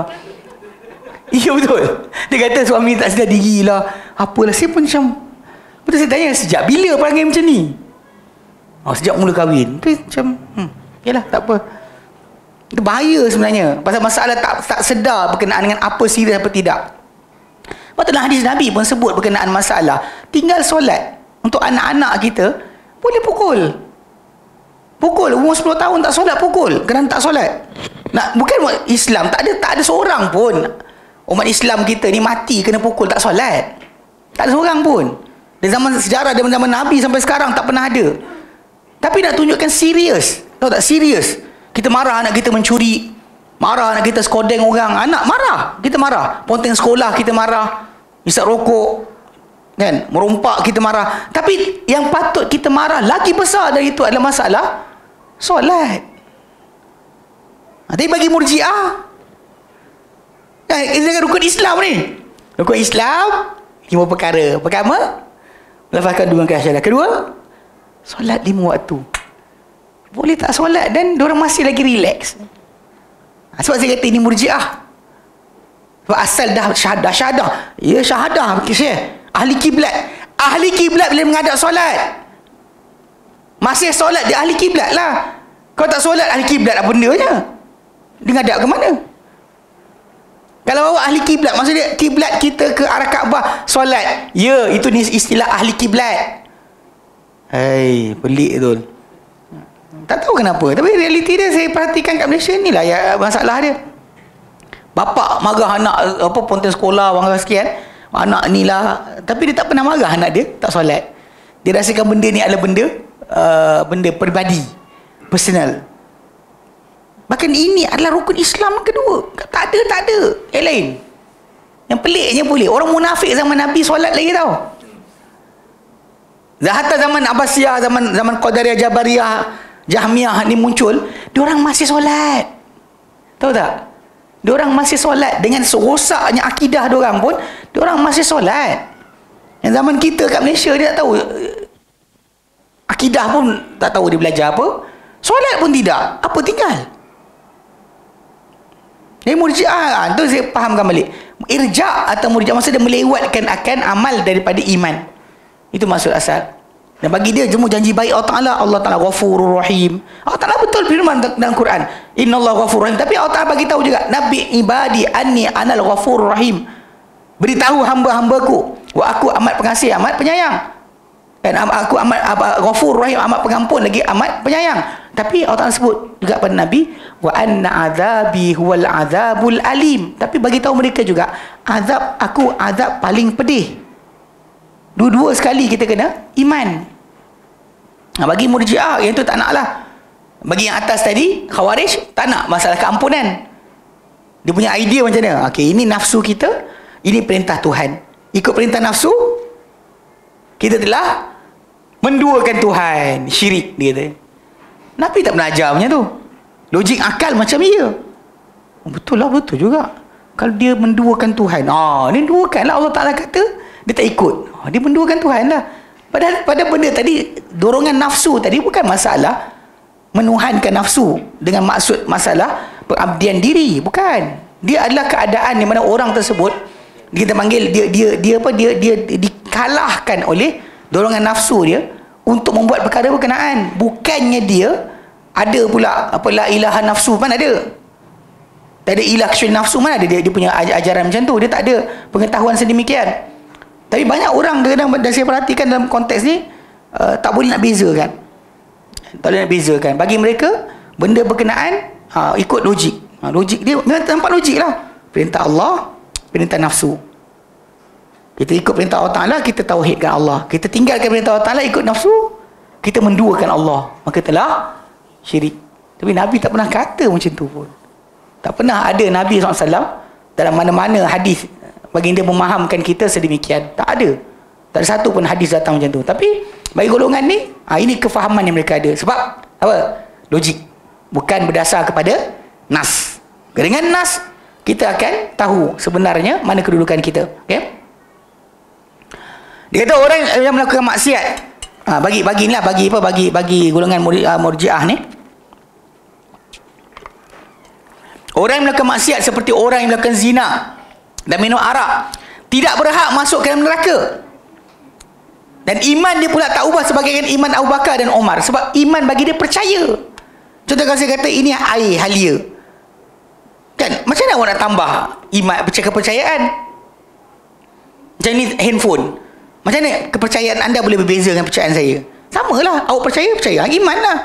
Iya betul, dia kata suami tak sedar diri lah, apalah. Saya pun macam, betul, saya tanya sejak bila perangai macam ni? Sejak mula kahwin. Itu macam yalah, tak apa. Itu bahaya sebenarnya. Pasal masalah tak sedar berkenaan dengan apa serius apa tidak. Patutlah hadis Nabi pun sebut berkenaan masalah tinggal solat. Untuk anak-anak kita boleh pukul umur 10 tahun tak solat, pukul kerana tak solat. Bukan Islam tak ada seorang pun umat Islam kita ni mati kena pukul tak solat. Tak ada seorang pun. Dari zaman sejarah, dari zaman Nabi sampai sekarang tak pernah ada. Tapi nak tunjukkan serius. Tahu tak, serius. Kita marah anak kita mencuri, marah anak kita skodeng orang, anak marah, kita marah. Ponteng sekolah kita marah, isap rokok, kan, merompak kita marah. Tapi yang patut kita marah lagi besar dari itu adalah masalah solat. Tapi bagi Murji'ah, ini rukun Islam ni. Rukun Islam 5 perkara. Pertama, melafazkan dua syahadat. Kedua, solat 5 waktu. Boleh tak solat dan diorang masih lagi relax. Sebab saya kata ini Murji'ah. Sebab asal dah syahadah. Ya, syahadah Syekh. Ahli kiblat. Ahli kiblat bila menghadap solat, masih solat dia ahli kiblat lah. Kalau tak solat ahli kiblat apa bendanya? Dia menghadap ke mana? Kalau bawa ahli kiblat, maksudnya kiblat kita ke arah Kaabah, solat. Ya, itu istilah ahli kiblat. Hai, pelik tu. Tak tahu kenapa, tapi realiti dia saya perhatikan kat Malaysia ni lah ya, masalah dia. Bapak marah anak apa ponteng sekolah marah sekian, anak ni lah, tapi dia tak pernah marah anak dia tak solat. Dia rasakan benda ni adalah benda peribadi, personal. Bahkan ini adalah rukun Islam kedua. Tak ada yang lain. Yang peliknya boleh orang munafik zaman Nabi solat lagi tau. Hatta zaman Abbasiyah, zaman Qadariyah, Jabariyah, Jahmiyah ni muncul, diorang masih solat. Tahu tak? Diorang masih solat dengan serosaknya akidah diorang pun, diorang masih solat. Yang zaman kita kat Malaysia dia tak tahu akidah pun tak tahu dia belajar apa, solat pun tidak, apa tinggal. Jadi Murji'ah tu saya fahamkan balik. Irja' atau Murji'ah maksudnya melewatkan akan amal daripada iman. Itu maksud asal. Dan bagi dia semua janji baik Allah Ta'ala Ghafurur Rahim. Allah Ta'ala betul firman dalam Quran, Innallaha Ghafurur Rahim. Tapi Allah Ta'ala bagi tahu juga, Nabi ibadi anni anal Ghafurur Rahim. Beritahu hamba-hambaku, wa aku amat pengasih, amat penyayang. Dan aku amat Ghafurur Rahim, amat pengampun lagi amat penyayang. Tapi Allah Ta'ala sebut juga pada Nabi, wa anna azabi huwal azabul alim. Tapi bagi tahu mereka juga, azab aku azab paling pedih. Dua-dua sekali kita kena iman. Bagi Murji'ah yang tu tak nak lah. Bagi yang atas tadi Khawarij tak nak masalah keampunan. Dia punya idea macam mana? Okey, ini nafsu kita, ini perintah Tuhan. Ikut perintah nafsu, kita telah menduakan Tuhan, syirik dia kata. Nabi tak pernah ajar macam tu. Logik akal macam dia. Betul lah, betul juga. Kalau dia menduakan Tuhan, ni duakanlah, Allah Ta'ala kata, dia tak ikut. Dia menduakan Tuhan lah. Pada benda tadi, dorongan nafsu tadi bukan masalah menuhankan nafsu dengan maksud masalah pengabdian diri, bukan. Dia adalah keadaan di mana orang tersebut kita panggil dia dikalahkan oleh dorongan nafsu dia untuk membuat perkara berkenaan. Bukannya dia ada pula apa la ilaha nafsu, mana ada. Tak ada ilah kecuali nafsu, mana ada dia punya ajaran macam tu. Dia tak ada pengetahuan sedemikian. Tapi banyak orang kadang-kadang saya perhatikan dalam konteks ni tak boleh nak bezakan. Tak boleh nak bezakan. Bagi mereka benda berkenaan ikut logik. Logik dia memang nampak logik lah. Perintah Allah, perintah nafsu. Kita ikut perintah Allah Ta'ala, kita tauhidkan Allah. Kita tinggalkan perintah Allah Ta'ala, ikut nafsu, kita menduakan Allah. Maka telah syirik. Tapi Nabi tak pernah kata macam tu pun. Tak pernah ada Nabi SAW dalam mana-mana hadis baginda memahamkan kita sedemikian. Tak ada. Tak ada satu pun hadis datang macam tu. Tapi bagi golongan ni, ini kefahaman yang mereka ada. Sebab apa? Logik. Bukan berdasar kepada nas. Dengan nas, kita akan tahu sebenarnya mana kedudukan kita. Okay? Dia kata orang yang melakukan maksiat, bagi golongan Murji'ah ni, orang yang melakukan maksiat seperti orang yang melakukan zina dan minum arak tidak berhak masuk ke dalam neraka. Dan iman dia pula tak ubah sebagaikan iman Abu Bakar dan Umar. Sebab iman bagi dia percaya. Contoh kalau saya kata ini air halia, kan, macam mana awak nak tambah iman, kepercayaan? Macam ni handphone, macam mana kepercayaan anda boleh berbeza dengan percayaan saya? Sama lah, awak percaya iman lah.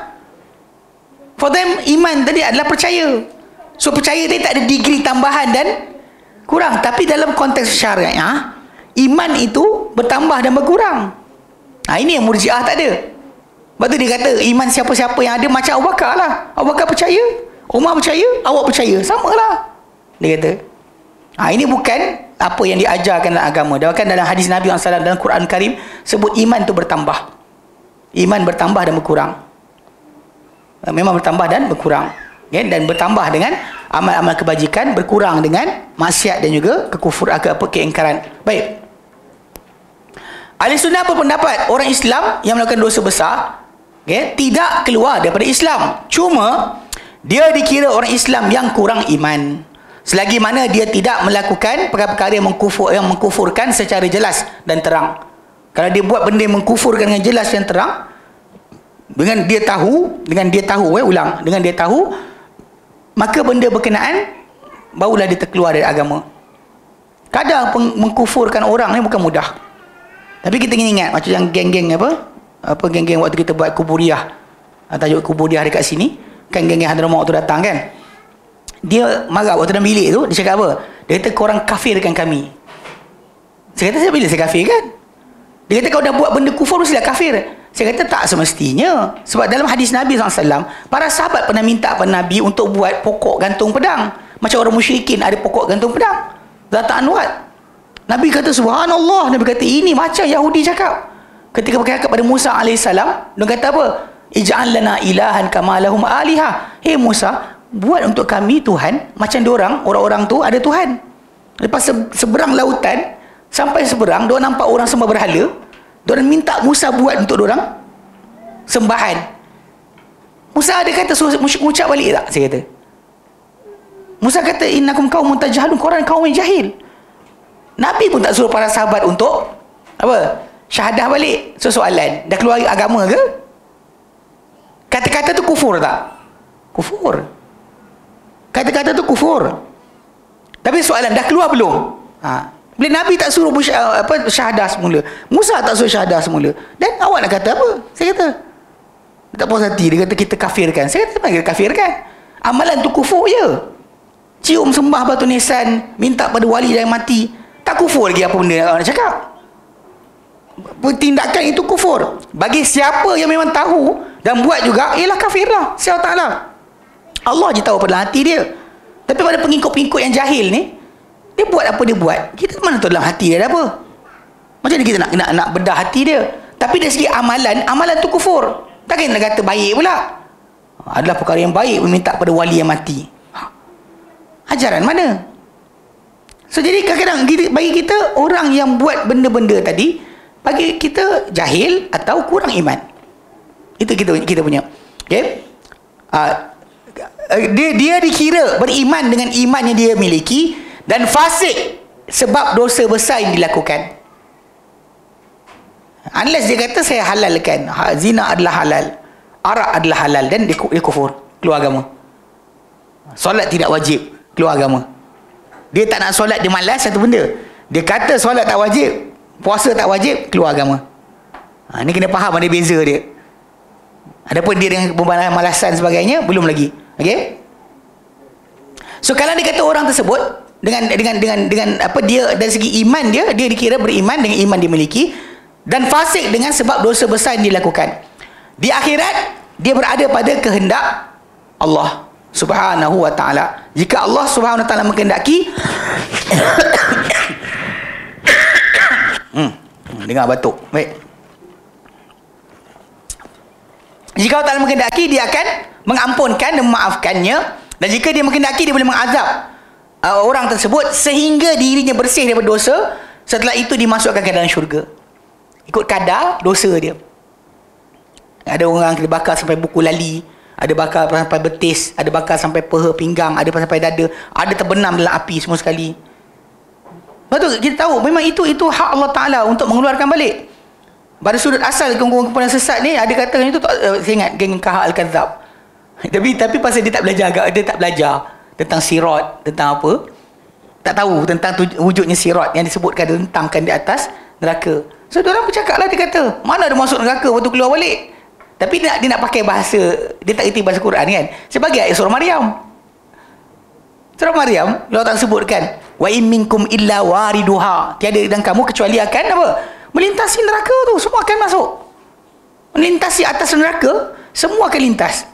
For them, iman tadi adalah percaya. So percaya tadi tak ada degree tambahan dan Kurang. Tapi dalam konteks syariah, iman itu bertambah dan berkurang. Ini yang Murji'ah tak ada. Sebab tu dia kata, iman siapa-siapa yang ada macam Abu Bakar lah. Abu Bakar percaya, Umar percaya, awak percaya. Sama lah. Dia kata. Ini bukan apa yang diajarkan dalam agama. Bahkan dalam hadis Nabi SAW dalam Quran Karim, sebut iman tu bertambah. Iman bertambah dan berkurang. Memang bertambah dan berkurang. Dan bertambah dengan amal-amal kebajikan, berkurang dengan maksiat dan juga keingkaran. Baik. Ahli Sunnah berpendapat orang Islam yang melakukan dosa besar tidak keluar daripada Islam. Cuma dia dikira orang Islam yang kurang iman selagi mana dia tidak melakukan perkara-perkara yang mengkufurkan secara jelas dan terang. Kalau dia buat benda yang mengkufurkan dengan jelas dan terang, dengan dia tahu, maka benda berkenaan barulah dia terkeluar dari agama. Kadang mengkufurkan orang ni bukan mudah. Tapi kita kena ingat macam yang geng-geng geng-geng waktu kita buat kuburiah, tajuk kuburiah dekat sini kan, geng-geng Hadramaut tu datang kan, dia marah waktu dalam bilik tu. Dia cakap apa? Dia kata korang kafirkan kami. Saya kata, bila saya kafir kan? Dia kata kau dah buat benda kufur, sila kafir. Saya kata tak semestinya. Sebab dalam hadis Nabi SAW, para sahabat pernah minta kepada Nabi untuk buat pokok gantung pedang. Macam orang musyrikin ada pokok gantung pedang, Zat Anwat. Nabi kata subhanallah. Nabi kata ini macam Yahudi cakap. Ketika bercakap pada Musa AS, dia kata apa? Ij'al lana ilahan kama lahum aliha. Hei Musa, buat untuk kami Tuhan macam diorang, orang-orang tu ada Tuhan. Lepas seberang lautan, sampai seberang, diorang nampak orang sembah berhala. Diorang minta Musa buat untuk diorang sembahan. Musa ada kata ucap balik tak? Saya kata. Musa kata innakum qaumun tajhalun, korang kaum yang jahil. Nabi pun tak suruh para sahabat untuk apa? Syahadah balik. Soalan, dah keluar agama ke? Kata-kata tu kufur tak? Kufur. Kata-kata tu kufur. Tapi soalan, dah keluar belum? Bila Nabi tak suruh syahadah semula, Musa tak suruh syahadah semula, dan awak nak kata apa? Saya kata tak puas hati. Dia kata kita kafirkan. Saya kata kita kafirkan. Amalan tu kufur je. Cium sembah batu nisan, minta pada wali yang mati, tak kufur lagi apa benda orang nak cakap? Tindakan itu kufur. Bagi siapa yang memang tahu dan buat juga, ialah kafir lah. Siapa Ta'ala, Allah je tahu pada hati dia. Tapi pada pengikut-pengikut yang jahil ni, dia buat apa dia buat, kita mana tahu dalam hati dia ada apa. Macam mana kita nak bedah hati dia? Tapi dari segi amalan tu kufur. Takkan nak kata baik pula. Adalah perkara yang baik meminta pada wali yang mati. Ajaran mana? So jadi kadang-kadang bagi kita, orang yang buat benda-benda tadi, bagi kita jahil atau kurang iman. Itu kita punya. Okay? Dia dikira beriman dengan iman yang dia miliki, dan fasik sebab dosa besar yang dilakukan. Unless dia kata saya halalkan, zina adalah halal, arak adalah halal, dan dia kufur, keluar agama. Solat tidak wajib, keluar agama. Dia tak nak solat, dia malas, satu benda. Dia kata solat tak wajib, puasa tak wajib, keluar agama. Ini kena faham ada beza dia. Adapun dia dengan malasan sebagainya, belum lagi. Okey? So kalau dia kata orang tersebut dengan apa, dia dari segi iman dia dikira beriman dengan iman dia miliki, dan fasik dengan sebab dosa besar yang dilakukan. Di akhirat dia berada pada kehendak Allah Subhanahu wa ta'ala. Jika Allah Subhanahu wa ta'ala menghendaki dengar batuk. Baik. Jika Allah Ta'ala menghendaki, dia akan mengampunkan dan memaafkannya, dan jika dia menghendaki, dia boleh mengazab orang tersebut sehingga dirinya bersih daripada dosa. Setelah itu dimasukkan ke dalam syurga ikut kadar dosa dia. Ada orang kena bakar sampai buku lali, ada bakar sampai betis, ada bakar sampai peha pinggang, ada sampai dada, ada terbenam dalam api semua sekali. Betul, kita tahu memang itu hak Allah Ta'ala untuk mengeluarkan balik. Pada sudut asal kumpulan sesat ni, ada kata itu saya ingat geng Kahal Al-Kadzab. Tapi pasal dia tak belajar tentang sirat, tentang apa, tak tahu tentang wujudnya sirat yang disebutkan tentangkan di atas neraka. So diorang bercakap lah, dia kata mana ada masuk neraka waktu keluar balik. Tapi dia nak pakai bahasa, dia tak erti bahasa Quran kan, sebagai ayat surah Maryam. Surah Maryam, Allah tak sebutkan Wa in minkum illa wariduha. Tiada dan kamu kecuali akan apa? Melintasi neraka tu, semua akan masuk. Melintasi atas neraka, semua akan lintas.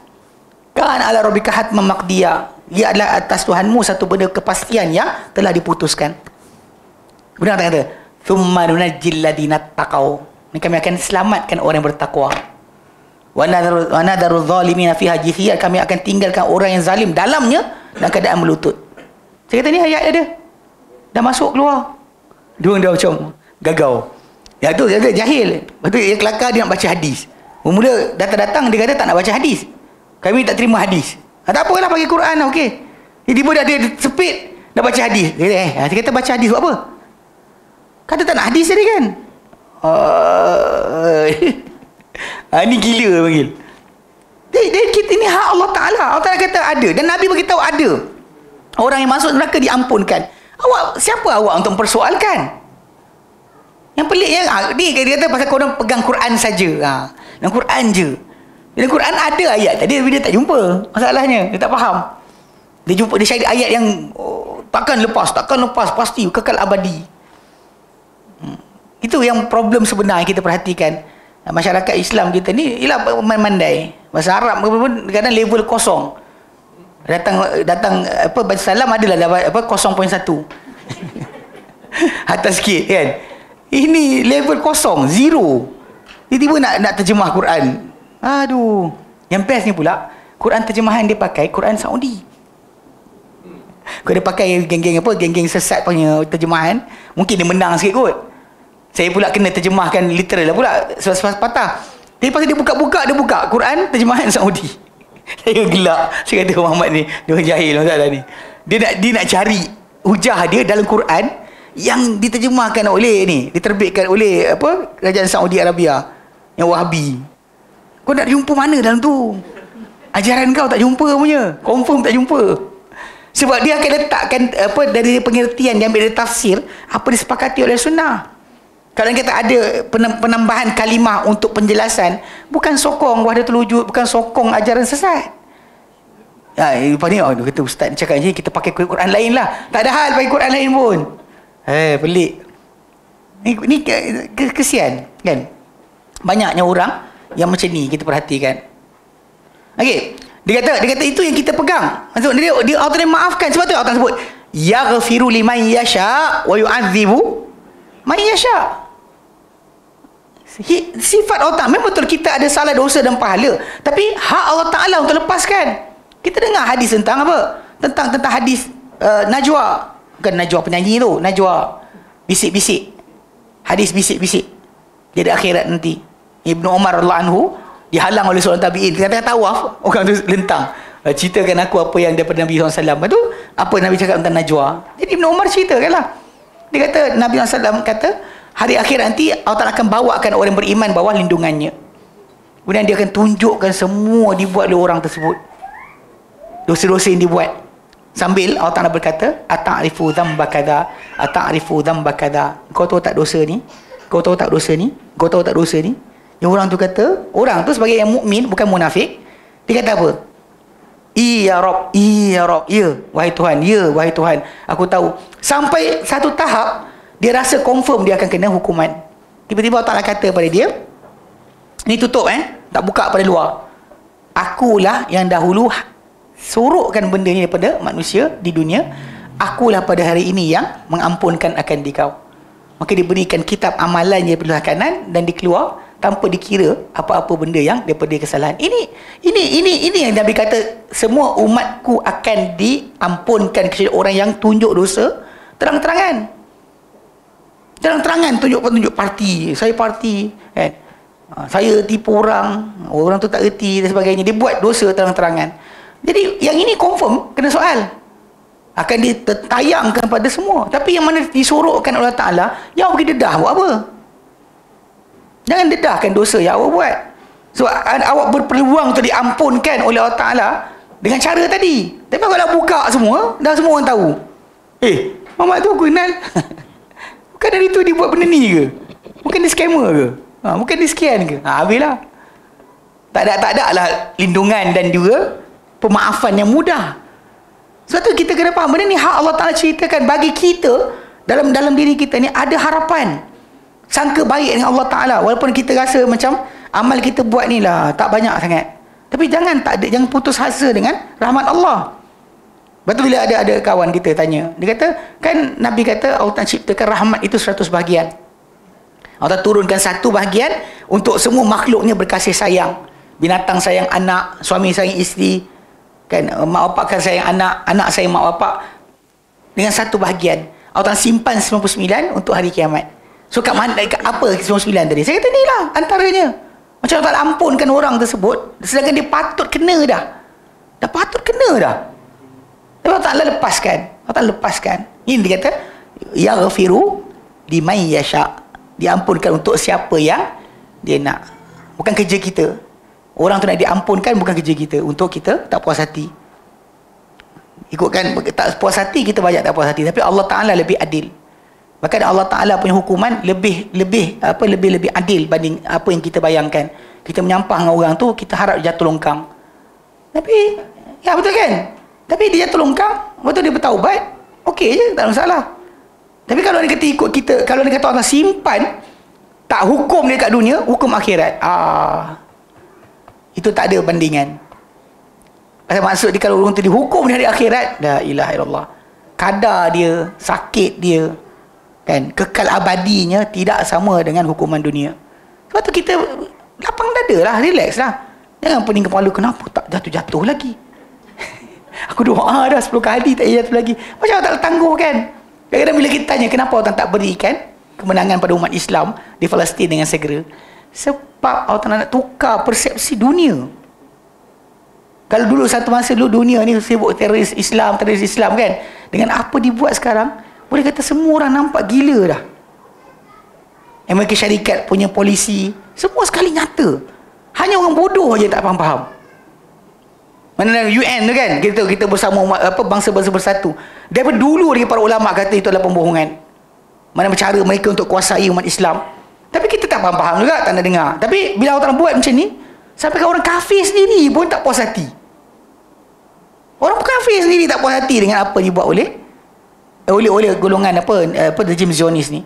Kan ala rabbika hatman maqdiya. Ia adalah atas Tuhanmu satu benda kepastian yang telah diputuskan. Kemudian Allah kata, thumma nunajjil ladina taqaw. Kami akan selamatkan orang yang bertakwa. Wa nadaru zalimina fiha jithiya. Kami akan tinggalkan orang yang zalim dalamnya dalam keadaan melutut. Saya kata ni ayat ada. Dah masuk keluar. Dia orang dah macam gagau. Yang tu dia jahil. Lepas tu dia kelakar, dia nak baca hadis. Mula datang-datang dia kata tak nak baca hadis. Kami tak terima hadis. Tak apalah bagi Quran lah, okey. Tiba-tiba dia sepit nak baca hadis. Dia kata baca hadis buat apa? Kata tak nak hadis tadi kan. Ni gila panggil. Kita ni hak Allah Ta'ala. Allah Ta'ala kata ada. Dan Nabi beritahu ada. Orang yang masuk neraka diampunkan. Siapa awak untuk mempersoalkan? Yang pelik yang ni dia kata pasal korang pegang Quran saja. Dalam Quran je. Dalam Quran ada ayat tadi tapi dia tak jumpa. Masalahnya dia tak faham. Dia cari ayat yang takkan lepas, pasti kekal abadi. Itu yang problem sebenar yang kita perhatikan. Masyarakat Islam kita ni ialah mandai. Bahasa Arab pun kadang level kosong. Datang apa baca salam adalah apa 0.1. Atas sikit kan. Ini level kosong, zero. Tiba-tiba nak terjemah Quran. Aduh. Yang best ni pula, Quran terjemahan dia pakai Quran Saudi. Kalau dia pakai geng-geng sesat punya terjemahan, mungkin dia menang sikit kot. Saya pula kena terjemahkan literal lah pula, sebab patah. Tapi pasal dia buka Quran terjemahan Saudi. Saya gelak. Saya kata Muhammad ni, dia orang jahil masalah ni. Dia nak cari hujah dia dalam Quran yang diterjemahkan oleh ni, diterbitkan oleh apa? Kerajaan Saudi Arabia yang Wahabi. Kau nak jumpa mana dalam tu? Ajaran kau tak jumpa punya. Confirm tak jumpa. Sebab dia akan letakkan apa dari pengertian yang ambil dari tafsir, apa disepakati oleh sunnah. Kalau kita ada penambahan kalimah untuk penjelasan, bukan sokong wahdatul wujud, bukan sokong ajaran sesat. Lepas ni dia kata ustaz cakap macam ni, kita pakai Quran lain lah. Tak ada hal pakai Quran lain pun. Pelik. Ni kesian kan. Banyaknya orang yang macam ni kita perhatikan. Okey, dia kata itu yang kita pegang. Maksud dia Allah maafkan. Sebab tu Allah sebut yaghfiru liman yasha wa yu'adzibu man yasha. Sifat Allah Ta'ala. Memang betul kita ada salah, dosa dan pahala, tapi hak Allah Ta'ala untuk lepaskan. Kita dengar hadis tentang apa? Tentang hadis najwa. Bukan najwa penyanyi tu, najwa bisik-bisik. Hadis bisik-bisik. Dia ada akhirat nanti. Ibnu Umar radhiyallahu anhu dihalang oleh seorang tabi'in. Tengah-tengah tawaf, orang tu lentang. Ceritakan aku apa yang daripada Nabi SAW. Lepas tu, apa Nabi cakap tentang najwa. Jadi Ibnu Umar ceritakanlah. Dia kata, Nabi SAW kata, hari akhir nanti Allah Ta'ala akan bawakan orang beriman bawah lindungannya. Kemudian dia akan tunjukkan semua dibuat oleh orang tersebut. Dosa-dosa yang dibuat. Sambil Allah Ta'ala berkata, ata'rifu dhamba kadha, ata'rifu dhamba kadha. Kau tahu tak dosa ni? Kau tahu tak dosa ni? Kau tahu tak dosa ni? Yang orang tu kata, orang tu sebagai yang mukmin, bukan munafik, dia kata apa? Ya Rabb, ya Rabb, ya wahai Tuhan, ya wahai Tuhan, aku tahu. Sampai satu tahap dia rasa confirm dia akan kena hukuman. Tiba-tiba Allah Ta'ala kata pada dia, ni tutup tak buka pada luar. Akulah yang dahulu sorokkan benda ni daripada manusia di dunia. Akulah pada hari ini yang mengampunkan akan dikau. Maka diberikan kitab amalannya belah kanan dan dikeluar tanpa dikira apa-apa benda yang daripada kesalahan. Ini yang Nabi kata, semua umatku akan diampunkan kecuali orang yang tunjuk dosa terang-terangan. Terang-terangan tunjuk parti, saya parti kan. Saya tipu orang tu tak erti dan sebagainya. Dia buat dosa terang-terangan. Jadi yang ini confirm kena soal. Akan ditayangkan pada semua. Tapi yang mana disorokkan oleh Allah Ta'ala, yang pergi dedah buat apa? Jangan dedahkan dosa yang awak buat. Sebab awak berpeluang untuk diampunkan oleh Allah Ta'ala dengan cara tadi. Tapi kalau buka semua, dah semua orang tahu. Mamat tu aku kenal. Bukan dari tu dia buat benda ni ke? Bukan dia scammer ke? Bukan dia sekian ke? Habislah. Tak ada lah lindungan dan juga pemaafan yang mudah. Sebab tu kita kena faham, benda ni hak Allah Ta'ala ceritakan bagi kita. Dalam diri kita ni ada harapan, sangka baik dengan Allah Ta'ala. Walaupun kita rasa macam amal kita buat ni lah tak banyak sangat, tapi jangan putus asa dengan rahmat Allah. Betul, bila ada kawan kita tanya, dia kata, kan Nabi kata Allah Ta'ala ciptakan rahmat itu 100 bahagian. Allah turunkan 1 bahagian untuk semua makhluknya berkasih sayang. Binatang sayang anak, suami sayang isteri, kan, mak bapak kan sayang anak, anak sayang mak bapak. Dengan 1 bahagian Allah Ta'ala simpan 99 untuk hari kiamat. So kat mana, apa 99 tadi? Saya kata ni lah antaranya. Macam Allah Ta'ala ampunkan orang tersebut, sedangkan dia patut kena dah. Dah patut kena dah, tapi Allah Ta'ala lepaskan. Allah Ta'ala lepaskan. Ini dia kata, yaghfiru liman yasha'. Diampunkan untuk siapa yang dia nak. Bukan kerja kita. Orang tu nak diampunkan, bukan kerja kita. Untuk kita tak puas hati. Ikutkan tak puas hati, kita banyak tak puas hati. Tapi Allah Ta'ala lebih adil. Bahkan Allah Ta'ala punya hukuman lebih adil banding apa yang kita bayangkan. Kita menyampah dengan orang tu, kita harap jatuh longkang. Tapi, ya betul kan? Tapi dia jatuh longkang, betul dia bertaubat, okey je, tak ada masalah. Tapi kalau dia kata ikut kita, kalau dia kata Allah simpan, tak hukum dia kat dunia, hukum akhirat, itu tak ada bandingan. Maksud dia, kalau orang tu dihukum di hari akhirat, la ilaha illallah, kadar dia, sakit dia, kan, kekal abadinya tidak sama dengan hukuman dunia. Sebab tu kita lapang dada lah, relax lah. Jangan pening kepala, kenapa tak jatuh-jatuh lagi. Aku doa dah 10 kali tak jatuh lagi. Macam Allah tak tangguh kan. Kadang-kadang bila kita tanya kenapa Allah tak berikan kemenangan pada umat Islam di Palestin dengan segera, sebab Allah nak tukar persepsi dunia. Kalau dulu satu masa dulu dunia ni sibuk teroris Islam kan, dengan apa dibuat sekarang, boleh kata semua orang nampak gila dah. Amerika Syarikat punya polisi semua sekali nyata. Hanya orang bodoh je tak faham-faham. Mana UN tu kan, kita bersama bangsa-bangsa bersatu. Daripada dulu lagi para ulama kata itu adalah pembohongan. Mana cara mereka untuk kuasai umat Islam. Tapi kita tak faham-faham juga, tak nak dengar. Tapi bila Allah buat macam ni, sampai orang kafir sendiri pun tak puas hati. Orang kafir sendiri tak puas hati dengan apa dibuat oleh golongan rejim Zionis ni.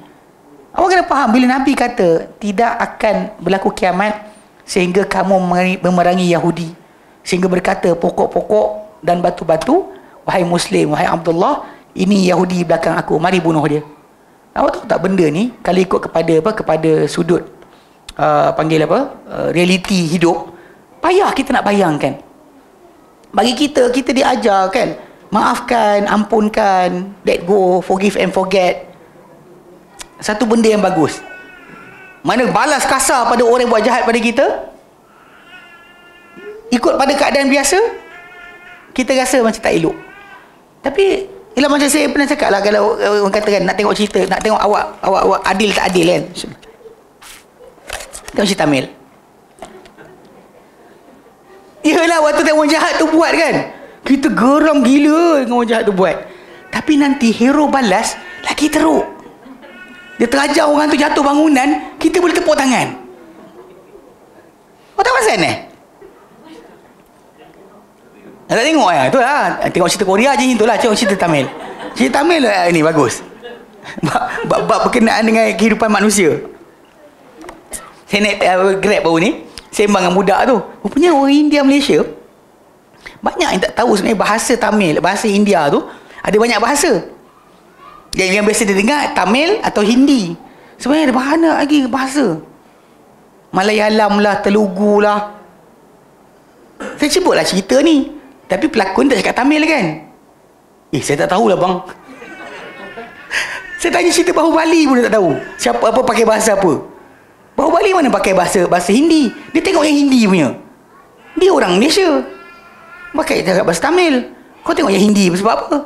Awak kena faham, bila Nabi kata tidak akan berlaku kiamat sehingga kamu memerangi Yahudi, sehingga berkata pokok-pokok dan batu-batu, wahai Muslim, wahai Abdullah, ini Yahudi belakang aku, mari bunuh dia. Awak tahu tak benda ni kalau ikut kepada sudut realiti hidup, payah kita nak bayangkan. Bagi kita diajar kan, maafkan, ampunkan, let go, forgive and forget. Satu benda yang bagus. Mana balas kasar pada orang yang buat jahat pada kita, ikut pada keadaan biasa, kita rasa macam tak elok. Tapi ialah macam saya pernah cakap lah, kalau orang katakan nak tengok cerita, nak tengok awak adil tak adil kan, tengok cerita Tamil. Yalah, waktu tengok orang jahat tu buat kan, kita geram gila dengan orang jahat tu buat. Tapi nanti hero balas lagi teruk. Dia terajar orang tu jatuh bangunan, kita boleh tepuk tangan. Awak tahu pasal ni? Tak tengok ya, itulah. Tengok cerita Korea je itulah, tengok cerita Tamil. Cerita Tamil ni bagus. Bab berkenaan dengan kehidupan manusia. Saya naik Grab baru ni, sembang dengan budak tu. Rupanya orang India Malaysia banyak yang tak tahu sebenarnya bahasa Tamil, bahasa India tu ada banyak bahasa. Yang biasa dia dengar Tamil atau Hindi. Sebenarnya ada banyak lagi bahasa. Malayalam lah, Telugu lah. Saya sebutlah cerita ni, tapi pelakon tak cakap Tamil kan. Saya tak tahulah bang. Saya tanya cerita Bahubali pun dia tak tahu siapa apa pakai bahasa apa. Bahubali mana pakai bahasa Hindi. Dia tengok yang Hindi punya, dia orang Malaysia, pakai cakap bahasa Tamil. Kau tengok yang Hindi sebab apa?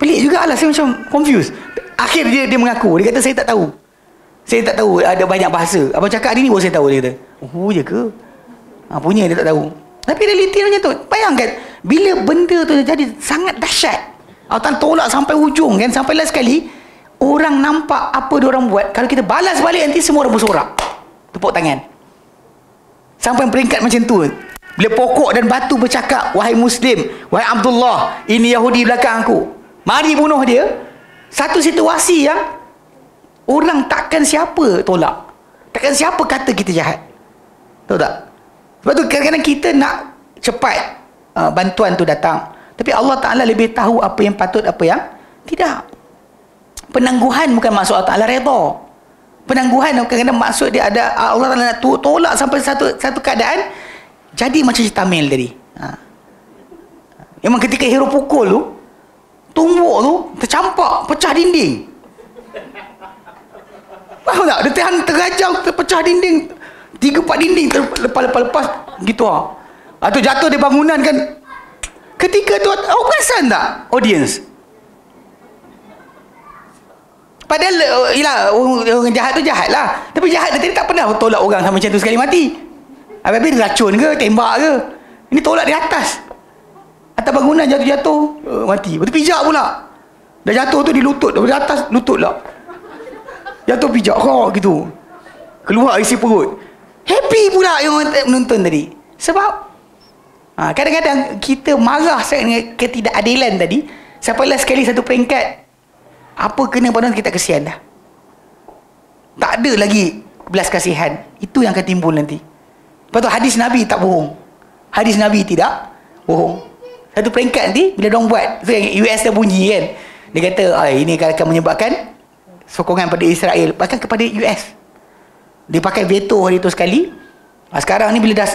Pelik jugalah, saya macam confused. Akhir dia mengaku, dia kata saya tak tahu. Saya tak tahu ada banyak bahasa. Abang cakap hari ni baru saya tahu, dia kata. Oh je ke? Punya dia tak tahu. Tapi realiti macam tu. Bayangkan bila benda tu jadi sangat dahsyat, Allah tolak sampai ujung kan, sampai last sekali orang nampak apa dia orang buat, kalau kita balas balik nanti semua orang bersorak, tepuk tangan. Sampai peringkat macam tu. Bila pokok dan batu bercakap, wahai Muslim, wahai Abdullah, ini Yahudi belakang aku, mari bunuh dia. Satu situasi yang orang takkan siapa tolak, takkan siapa kata kita jahat. Tahu tak? Sebab tu kadang-kadang kita nak cepat bantuan tu datang, tapi Allah Ta'ala lebih tahu apa yang patut, apa yang tidak. Penangguhan bukan maksud Allah Ta'ala redha. Penangguhan kadang-kadang maksud dia ada Allah Ta'ala nak tolak sampai satu keadaan jadi macam cerita Tamil tadi. Memang ketika hero pukul tu, tumbuk tu tercampak, pecah dinding. Faham tak? Dia terajang, terpecah dinding, 3-4 dinding lepas gitu lah. Atau jatuh di bangunan kan. Ketika tu awak perasan tak audience? Padahal ialah orang jahat tu jahat lah, tapi jahat dia tak pernah tolak orang sampai macam tu sekali mati. Habis dia racun ke, tembak ke. Ini tolak di atas bangunan, jatuh mati. Lepas tu pijak pula. Dah jatuh tu di lutut, dari atas lutut lah, jatuh pijak gitu, keluar isi perut. Happy pula yang menonton tadi. Sebab kadang-kadang kita marah dengan ketidakadilan tadi. Sampailah sekali satu peringkat, apa kena pada kita kesian dah. Tak ada lagi belas kasihan. Itu yang akan timbul nanti. Lepas tu hadis Nabi tak bohong. Hadis Nabi tidak bohong. Satu peringkat nanti bila diorang buat, so yang US dah bunyi kan, dia kata ini akan menyebabkan sokongan pada Israel, bahkan kepada US. Dia pakai veto hari itu sekali. Sekarang ni bila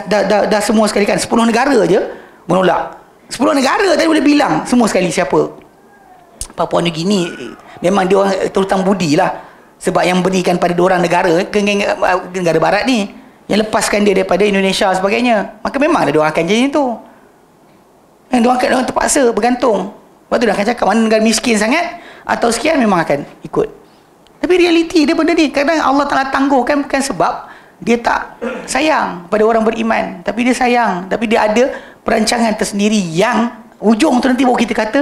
dah semua sekali kan, 10 negara je menolak. 10 negara tadi boleh bilang semua sekali siapa. Papua New Guinea memang dia orang terhutang budi lah, sebab yang berikan pada diorang negara barat ni, yang lepaskan dia daripada Indonesia dan sebagainya. Maka memang dia orang akan jadi tu. Yang diorang terpaksa bergantung. Lepas tu dah akan cakap mana negara miskin sangat atau sekian, memang akan ikut. Tapi realiti dia benda ni, kadang Allah Ta'ala tangguhkan bukan sebab dia tak sayang pada orang beriman, tapi dia sayang, tapi dia ada perancangan tersendiri yang ujung tu nanti baru kita kata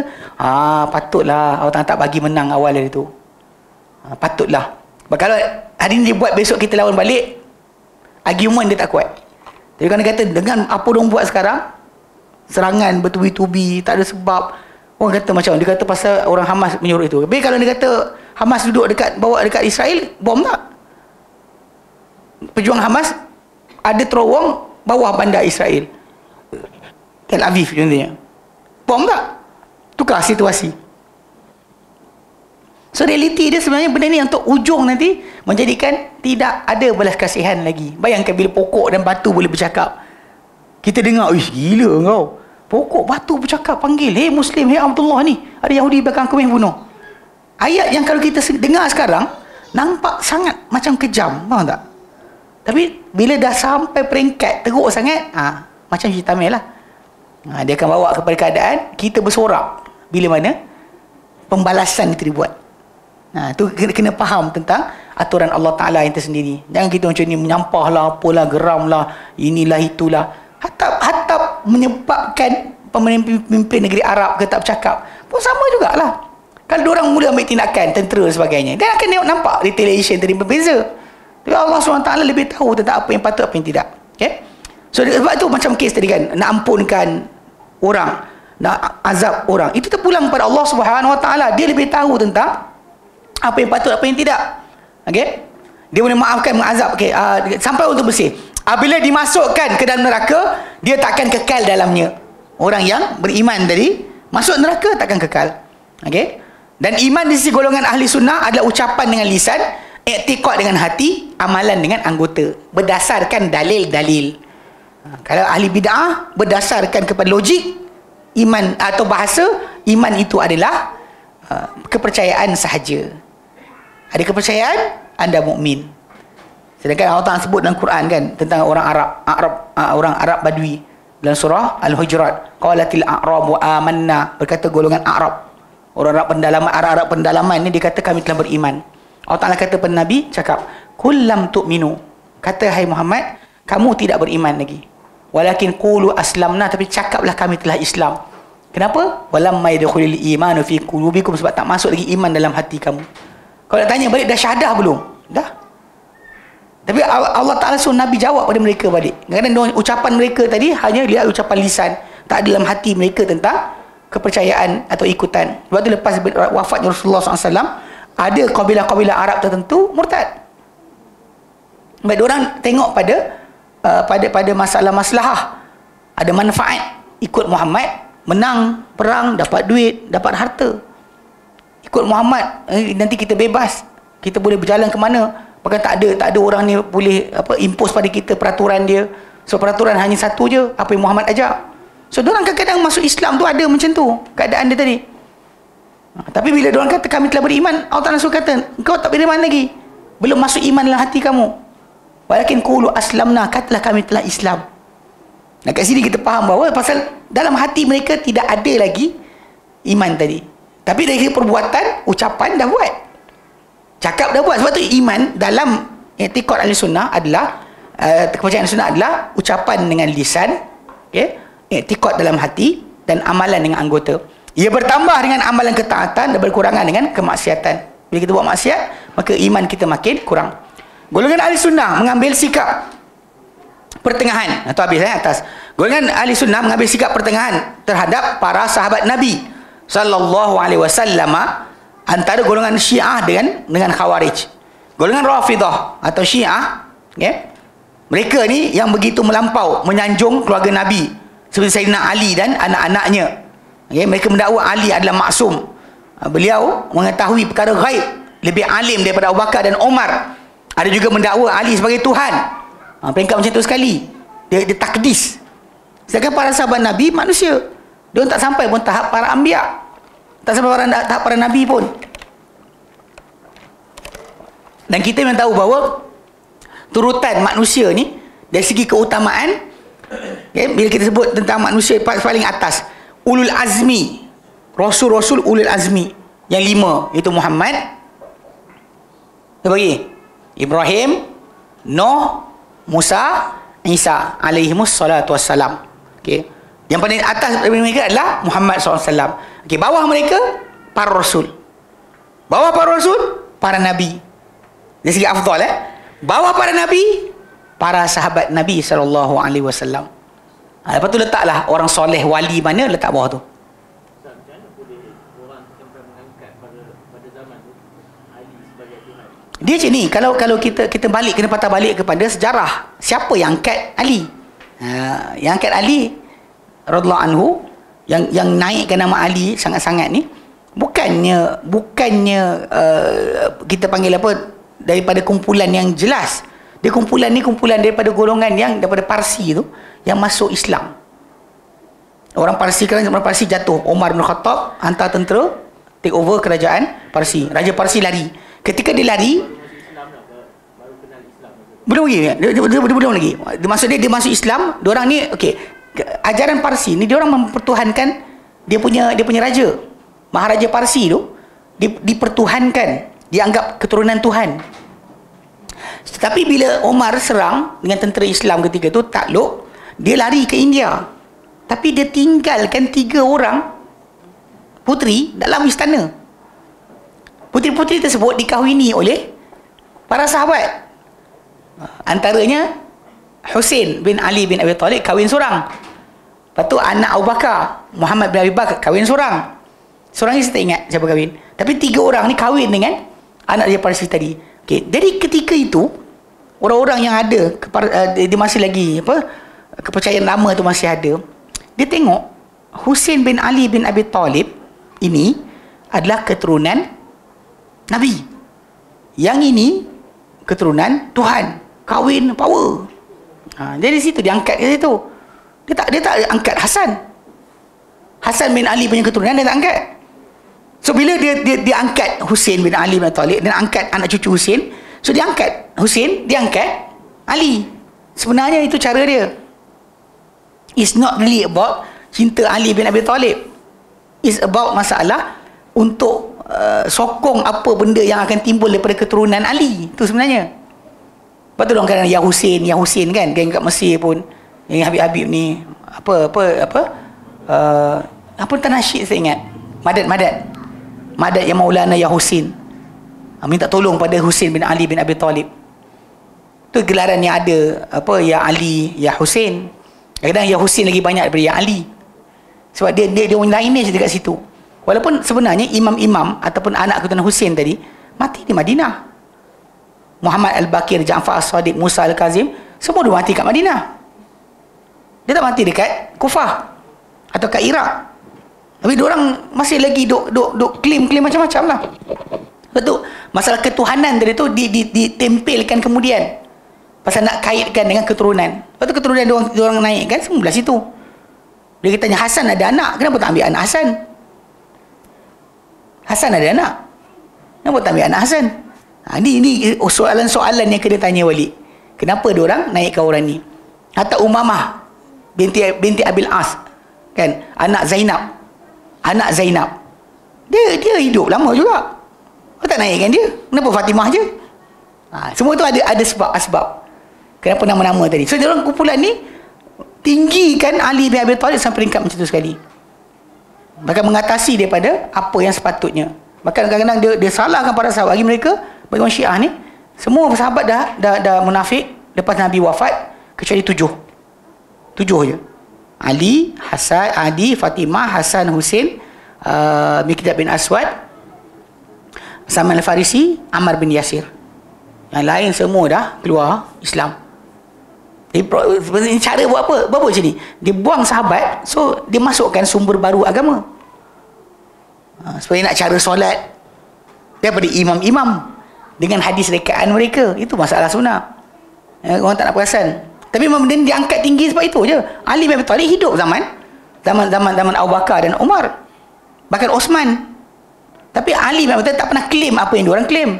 patutlah Allah Ta'ala tak bagi menang awal dari tu. Patutlah. Kalau hari ni dia buat, besok kita lawan balik, argument dia tak kuat. Jadi kalau dia kata dengan apa diorang buat sekarang, serangan bertubi-tubi, tak ada sebab, orang kata macam, dia kata pasal orang Hamas menyuruh itu. Tapi kalau dia kata Hamas duduk bawa dekat Israel, bom tak? Pejuang Hamas ada terowong bawah bandar Israel, Tel Aviv contohnya, bom tak? Tukar situasi. So realiti dia sebenarnya benda ni untuk ujung nanti menjadikan tidak ada belas kasihan lagi. Bayangkan bila pokok dan batu boleh bercakap. Kita dengar, gila kau, pokok batu bercakap, panggil, hei Muslim, hei Abdullah, ni ada Yahudi belakang aku yang bunuh. Ayat yang kalau kita dengar sekarang nampak sangat macam kejam, faham tak? Tapi bila dah sampai peringkat teruk sangat, macam cerita Tamil lah, dia akan bawa kepada keadaan kita bersorak bila mana pembalasan itu dibuat. Tu kena faham tentang aturan Allah Ta'ala yang tersendiri. Jangan kita macam ni menyampah lah, apalah, geram lah, inilah itulah. Hatta menyebabkan pemimpin negeri Arab ke tak bercakap pun sama jugalah. Kalau diorang mula ambil tindakan tentera dan sebagainya, dan akan nampak retaliation tadi berbeza. Tapi Allah SWT lebih tahu tentang apa yang patut, apa yang tidak. Okay? So sebab itu macam kes tadi kan, nak ampunkan orang, nak azab orang, itu terpulang pada Allah SWT. Dia lebih tahu tentang apa yang patut, apa yang tidak. Okay? Dia boleh maafkan, mengazab, sampai untuk bersih. Apabila dimasukkan ke dalam neraka, dia takkan kekal dalamnya. Orang yang beriman tadi masuk neraka takkan kekal. Okay? Dan iman di sisi golongan ahli sunnah adalah ucapan dengan lisan, i'tiqad dengan hati, amalan dengan anggota, berdasarkan dalil-dalil. Kalau ahli bid'ah berdasarkan kepada logik, iman atau bahasa, iman itu adalah kepercayaan sahaja. Ada kepercayaan, anda mukmin. Sedangkan Allah Ta'ala sebut dalam Quran kan tentang orang orang Arab Badui dalam surah Al-Hujurat, qalatil a'rabu amanna, berkata golongan Arab, orang Arab pendalaman ni, dia kata kami telah beriman. Allah Ta'ala kata pada Nabi, cakap, kullam tu'minu, kata hai Muhammad, kamu tidak beriman lagi, walakin qulu aslamna, tapi cakaplah kami telah Islam. Kenapa? Walamma yadkhulul imanu fi qulubikum, sebab tak masuk lagi iman dalam hati kamu. Kalau nak tanya balik, dah syahadah belum? Dah. Tapi Allah Ta'ala suruh Nabi jawab pada mereka balik. Kadang-kadang ucapan mereka tadi hanya lihat ucapan lisan, tak ada dalam hati mereka tentang kepercayaan atau ikutan. Sebab tu lepas wafatnya Rasulullah SAW, ada kabilah-kabilah Arab tertentu murtad. Sebab diorang tengok pada masalah maslahah, ada manfaat ikut Muhammad, menang perang, dapat duit, dapat harta. Ikut Muhammad, nanti kita bebas, kita boleh berjalan ke mana. Bahkan tak ada orang ni boleh impose pada kita peraturan dia. So peraturan hanya satu je, apa yang Muhammad ajak. So diorang kadang-kadang masuk Islam tu ada macam tu keadaan dia tadi. Tapi bila diorang kata kami telah beriman, Allah Ta'ala suruh kata engkau tak beriman lagi, belum masuk iman dalam hati kamu. Walakin qulu aslamna, katalah kami telah Islam. Nah, kat sini kita faham bahawa pasal dalam hati mereka tidak ada lagi iman tadi. Tapi dari perbuatan, ucapan dah buat, cakap dah buat. Sebab tu iman dalam i'tiqad Ahlussunnah adalah kepercayaan Ahlussunnah adalah ucapan dengan lisan, okay? I'tiqad dalam hati dan amalan dengan anggota. Ia bertambah dengan amalan ketaatan dan berkurangan dengan kemaksiatan. Bila kita buat maksiat, maka iman kita makin kurang. Golongan Ahlussunnah mengambil sikap pertengahan. Itu habis atas. Golongan Ahlussunnah mengambil sikap pertengahan terhadap para sahabat Nabi sallallahu alaihi wasallam, antara golongan Syiah dengan Khawarij. Golongan Rafidah atau Syiah, okay? Mereka ni yang begitu melampau menyanjung keluarga Nabi, seperti Sayyidina Ali dan anak-anaknya. Okay? Mereka mendakwa Ali adalah maksum. Beliau mengetahui perkara ghaib, lebih alim daripada Abu Bakar dan Umar. Ada juga mendakwa Ali sebagai Tuhan. Peringkat macam tu sekali. Dia takdis. Sedangkan para sahabat Nabi manusia. Dia tak sampai pun tahap para anbiya. Tak sampai tahap para Nabi pun. Dan kita memang tahu bahawa turutan manusia ni dari segi keutamaan, okay, bila kita sebut tentang manusia paling atas, ulul azmi, rasul-rasul ulul azmi yang 5, iaitu Muhammad, Ibrahim, Nuh, Musa, Isa alaihimus salatu wassalam. Okay. Yang paling atas daripada mereka adalah Muhammad SAW. Okay, bawah mereka para rasul. Bawah para rasul para nabi. Dari segi afdal, bawah para nabi para sahabat Nabi SAW. Lepas tu letaklah orang soleh wali mana, letak bawah tu. Dia macam ni, kalau kita balik, kena patah balik kepada sejarah. Siapa yang angkat Ali? Yang angkat Ali radhiyallahu anhu, yang naikkan nama Ali sangat-sangat ni, bukannya kita panggil apa, daripada kumpulan yang jelas. Dia kumpulan daripada golongan yang daripada Parsi tu, yang masuk Islam. Orang Parsi, kerana orang Parsi jatuh, Umar bin Khattab hantar tentera take over kerajaan Parsi. Raja Parsi lari. Ketika dia lari, belum lagi, dia belum lagi. Maksud dia masuk Islam. Diorang ni, okey, ajaran Parsi ni diorang mempertuhankan dia punya raja. Maharaja Parsi tu dipertuhankan, dianggap keturunan Tuhan. Tetapi bila Umar serang dengan tentera Islam ketika tu, takluk, dia lari ke India. Tapi dia tinggalkan 3 orang puteri dalam istana. Puteri-puteri tersebut dikahwini oleh para sahabat. Antaranya Husain bin Ali bin Abi Talib kahwin seorang. Lepas tu anak Abu Bakar, Muhammad bin Abi Bakar, kahwin seorang. Seorang ni saya tak ingat siapa kahwin. Tapi 3 orang ni kahwin dengan anak dia Parsi tadi. Okay. Jadi ketika itu, orang-orang yang ada dia masih lagi kepercayaan lama tu masih ada. Dia tengok Husain bin Ali bin Abi Talib ini adalah keturunan Nabi. Yang ini keturunan Tuhan. Kahwin power. Jadi situ dia angkat ke situ. Dia tak angkat Hasan bin Ali punya keturunan, dia tak angkat. So bila dia angkat Husain bin Ali bin Talib, dan angkat anak cucu Husain, so dia angkat Husain, dia angkat Ali. Sebenarnya itu cara dia. It's not really about cinta Ali bin Abi Talib. It's about masalah untuk sokong apa benda yang akan timbul daripada keturunan Ali. Itu sebenarnya. Lepas tu orang kata Ya Husain kan, geng kat Mesir pun, yang Habib-Habib ni apa tak nasyid saya ingat, Madad yang Maulana Ya Husain, minta tolong pada Husain bin Ali bin Abi Talib. Tu gelaran yang ada, apa, Ya Ali, Ya Husin. Kadang-kadang Ya Husin lagi banyak daripada Ya Ali. Sebab dia orang lineage dekat situ. Walaupun sebenarnya imam-imam ataupun anak keturunan Husin tadi mati di Madinah. Muhammad Al-Bakir, Ja'far As-Sadiq, Musa Al-Kazim, semua dia mati kat Madinah. Dia tak mati dekat Kufah atau kat Iraq. Tapi diorang masih lagi duk claim macam-macam lah. Betul. Masalah ketuhanan tadi tu ditempelkan kemudian. Pasal nak kaitkan dengan keturunan. Lepas tu keturunan diorang naik kan semua belah situ. Dia tanya, Hasan ada anak, kenapa tak ambil anak Hasan? Hasan ada anak, kenapa tak ambil anak Hasan? Ini soalan-soalan yang kena tanya balik. Kenapa diorang naikkan orang ni? Hatta Umamah binti Abil As, kan, anak Zainab, dia hidup lama juga. Kau tak naikkan dia? Kenapa Fatimah je? Semua tu ada sebab. Kenapa nama-nama tadi? So diorang kumpulan ni tinggikan Ali bin Abi Talib sampai peringkat macam tu sekali. Bahkan mengatasi daripada apa yang sepatutnya. Bahkan kadang-kadang dia salahkan para sahabat. Bagi mereka, bagi orang Syiah ni, semua sahabat dah munafik lepas Nabi wafat, kecuali 7 je. Ali, Hasan, Adi, Fatimah, Hasan, Husin, Miqdad bin Aswad, Salman Al-Farisi, Ammar bin Yasir. Yang lain semua dah keluar Islam. Cara buat apa? Buat macam ni. Dia buang sahabat, so dia masukkan sumber baru agama. Seperti nak cara solat daripada imam-imam dengan hadis rekaan mereka. Itu masalah sunnah. Orang tak nak perasan. Tapi memang dia diangkat tinggi sebab itu je. Ali bin Abi Talib hidup zaman Abu Bakar dan Umar. Bahkan Osman. Tapi Ali bin Abi Talib tak pernah claim apa yang diorang claim.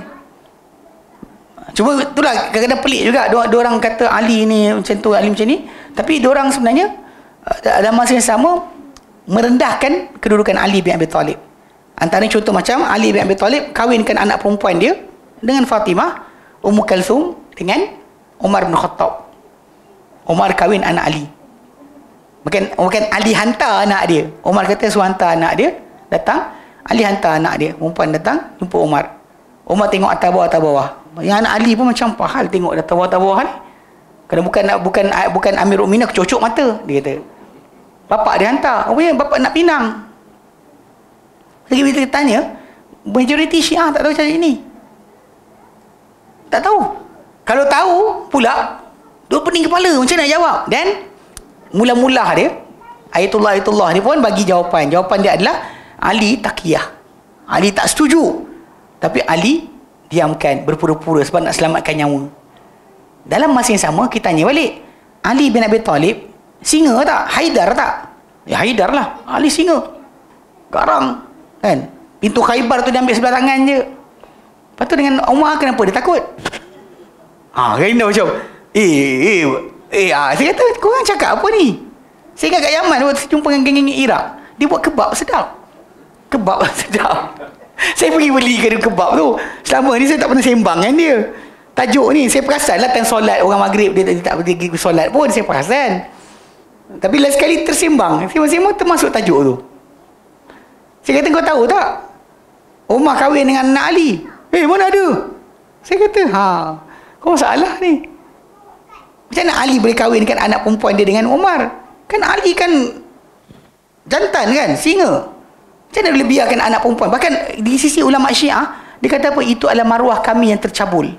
Cuma itulah kadang-kadang pelik juga. Diorang kata Ali ni macam tu, Ali macam ni. Tapi diorang sebenarnya dalam masa yang sama merendahkan kedudukan Ali bin Abi Talib. Antara contoh macam Ali bin Abi Talib kahwinkan anak perempuan dia dengan Fatimah, Ummu Kalthum dengan Umar bin Khattab. Umar kahwin anak Ali. Bukan Ali hantar anak dia. Umar kata suruh hantar anak dia datang. Ali hantar anak dia, perempuan datang jumpa Umar. Umar tengok atas bawah. Yang anak Ali pun macam pahal tengok atas bawah ni. Kerana bukan Amir Mukminin, cocok mata, dia kata. Bapak dia hantar. Rupanya bapak nak pinang. Lagi kita tanya, majoriti Syiah tak tahu macam ini. Tak tahu. Kalau tahu pula, dia pening kepala macam nak jawab. Dan mula-mula dia, Ayatullah dia pun bagi jawapan. Jawapan dia adalah Ali taqiyah. Ali tak setuju. Tapi Ali diamkan, berpura-pura sebab nak selamatkan nyawa. Dalam masa yang sama, kita tanya balik, Ali bin Abi Talib singa tak? Haidar tak? Ya Haidar lah. Ali singa. Garang. Kan? Pintu Khaybar tu dia ambil sebelah tangan je. Lepas tu dengan Umar, kenapa dia takut? Kena macam, saya kata, korang cakap apa ni? Saya ingat kat Yaman, waktu jumpa dengan geng-geng Iraq, dia buat kebab sedap. Saya pergi belikan kebab tu. Selama ni saya tak pernah sembang dengan dia. Tajuk ni, saya perasan lah time solat orang Maghrib, dia tak pergi solat pun, saya perasan. Tapi last sekali tersembang, sembang termasuk tajuk tu. Saya kata, kau tahu tak? Umar kahwin dengan anak Ali. Mana ada? Saya kata, kau salah ni. Macam mana Ali boleh kahwinkan anak perempuan dia dengan Umar? Kan Ali kan jantan kan, singa. Macam mana boleh biarkan anak perempuan? Bahkan di sisi ulama Syiah, dia kata apa? Itu adalah maruah kami yang tercabul.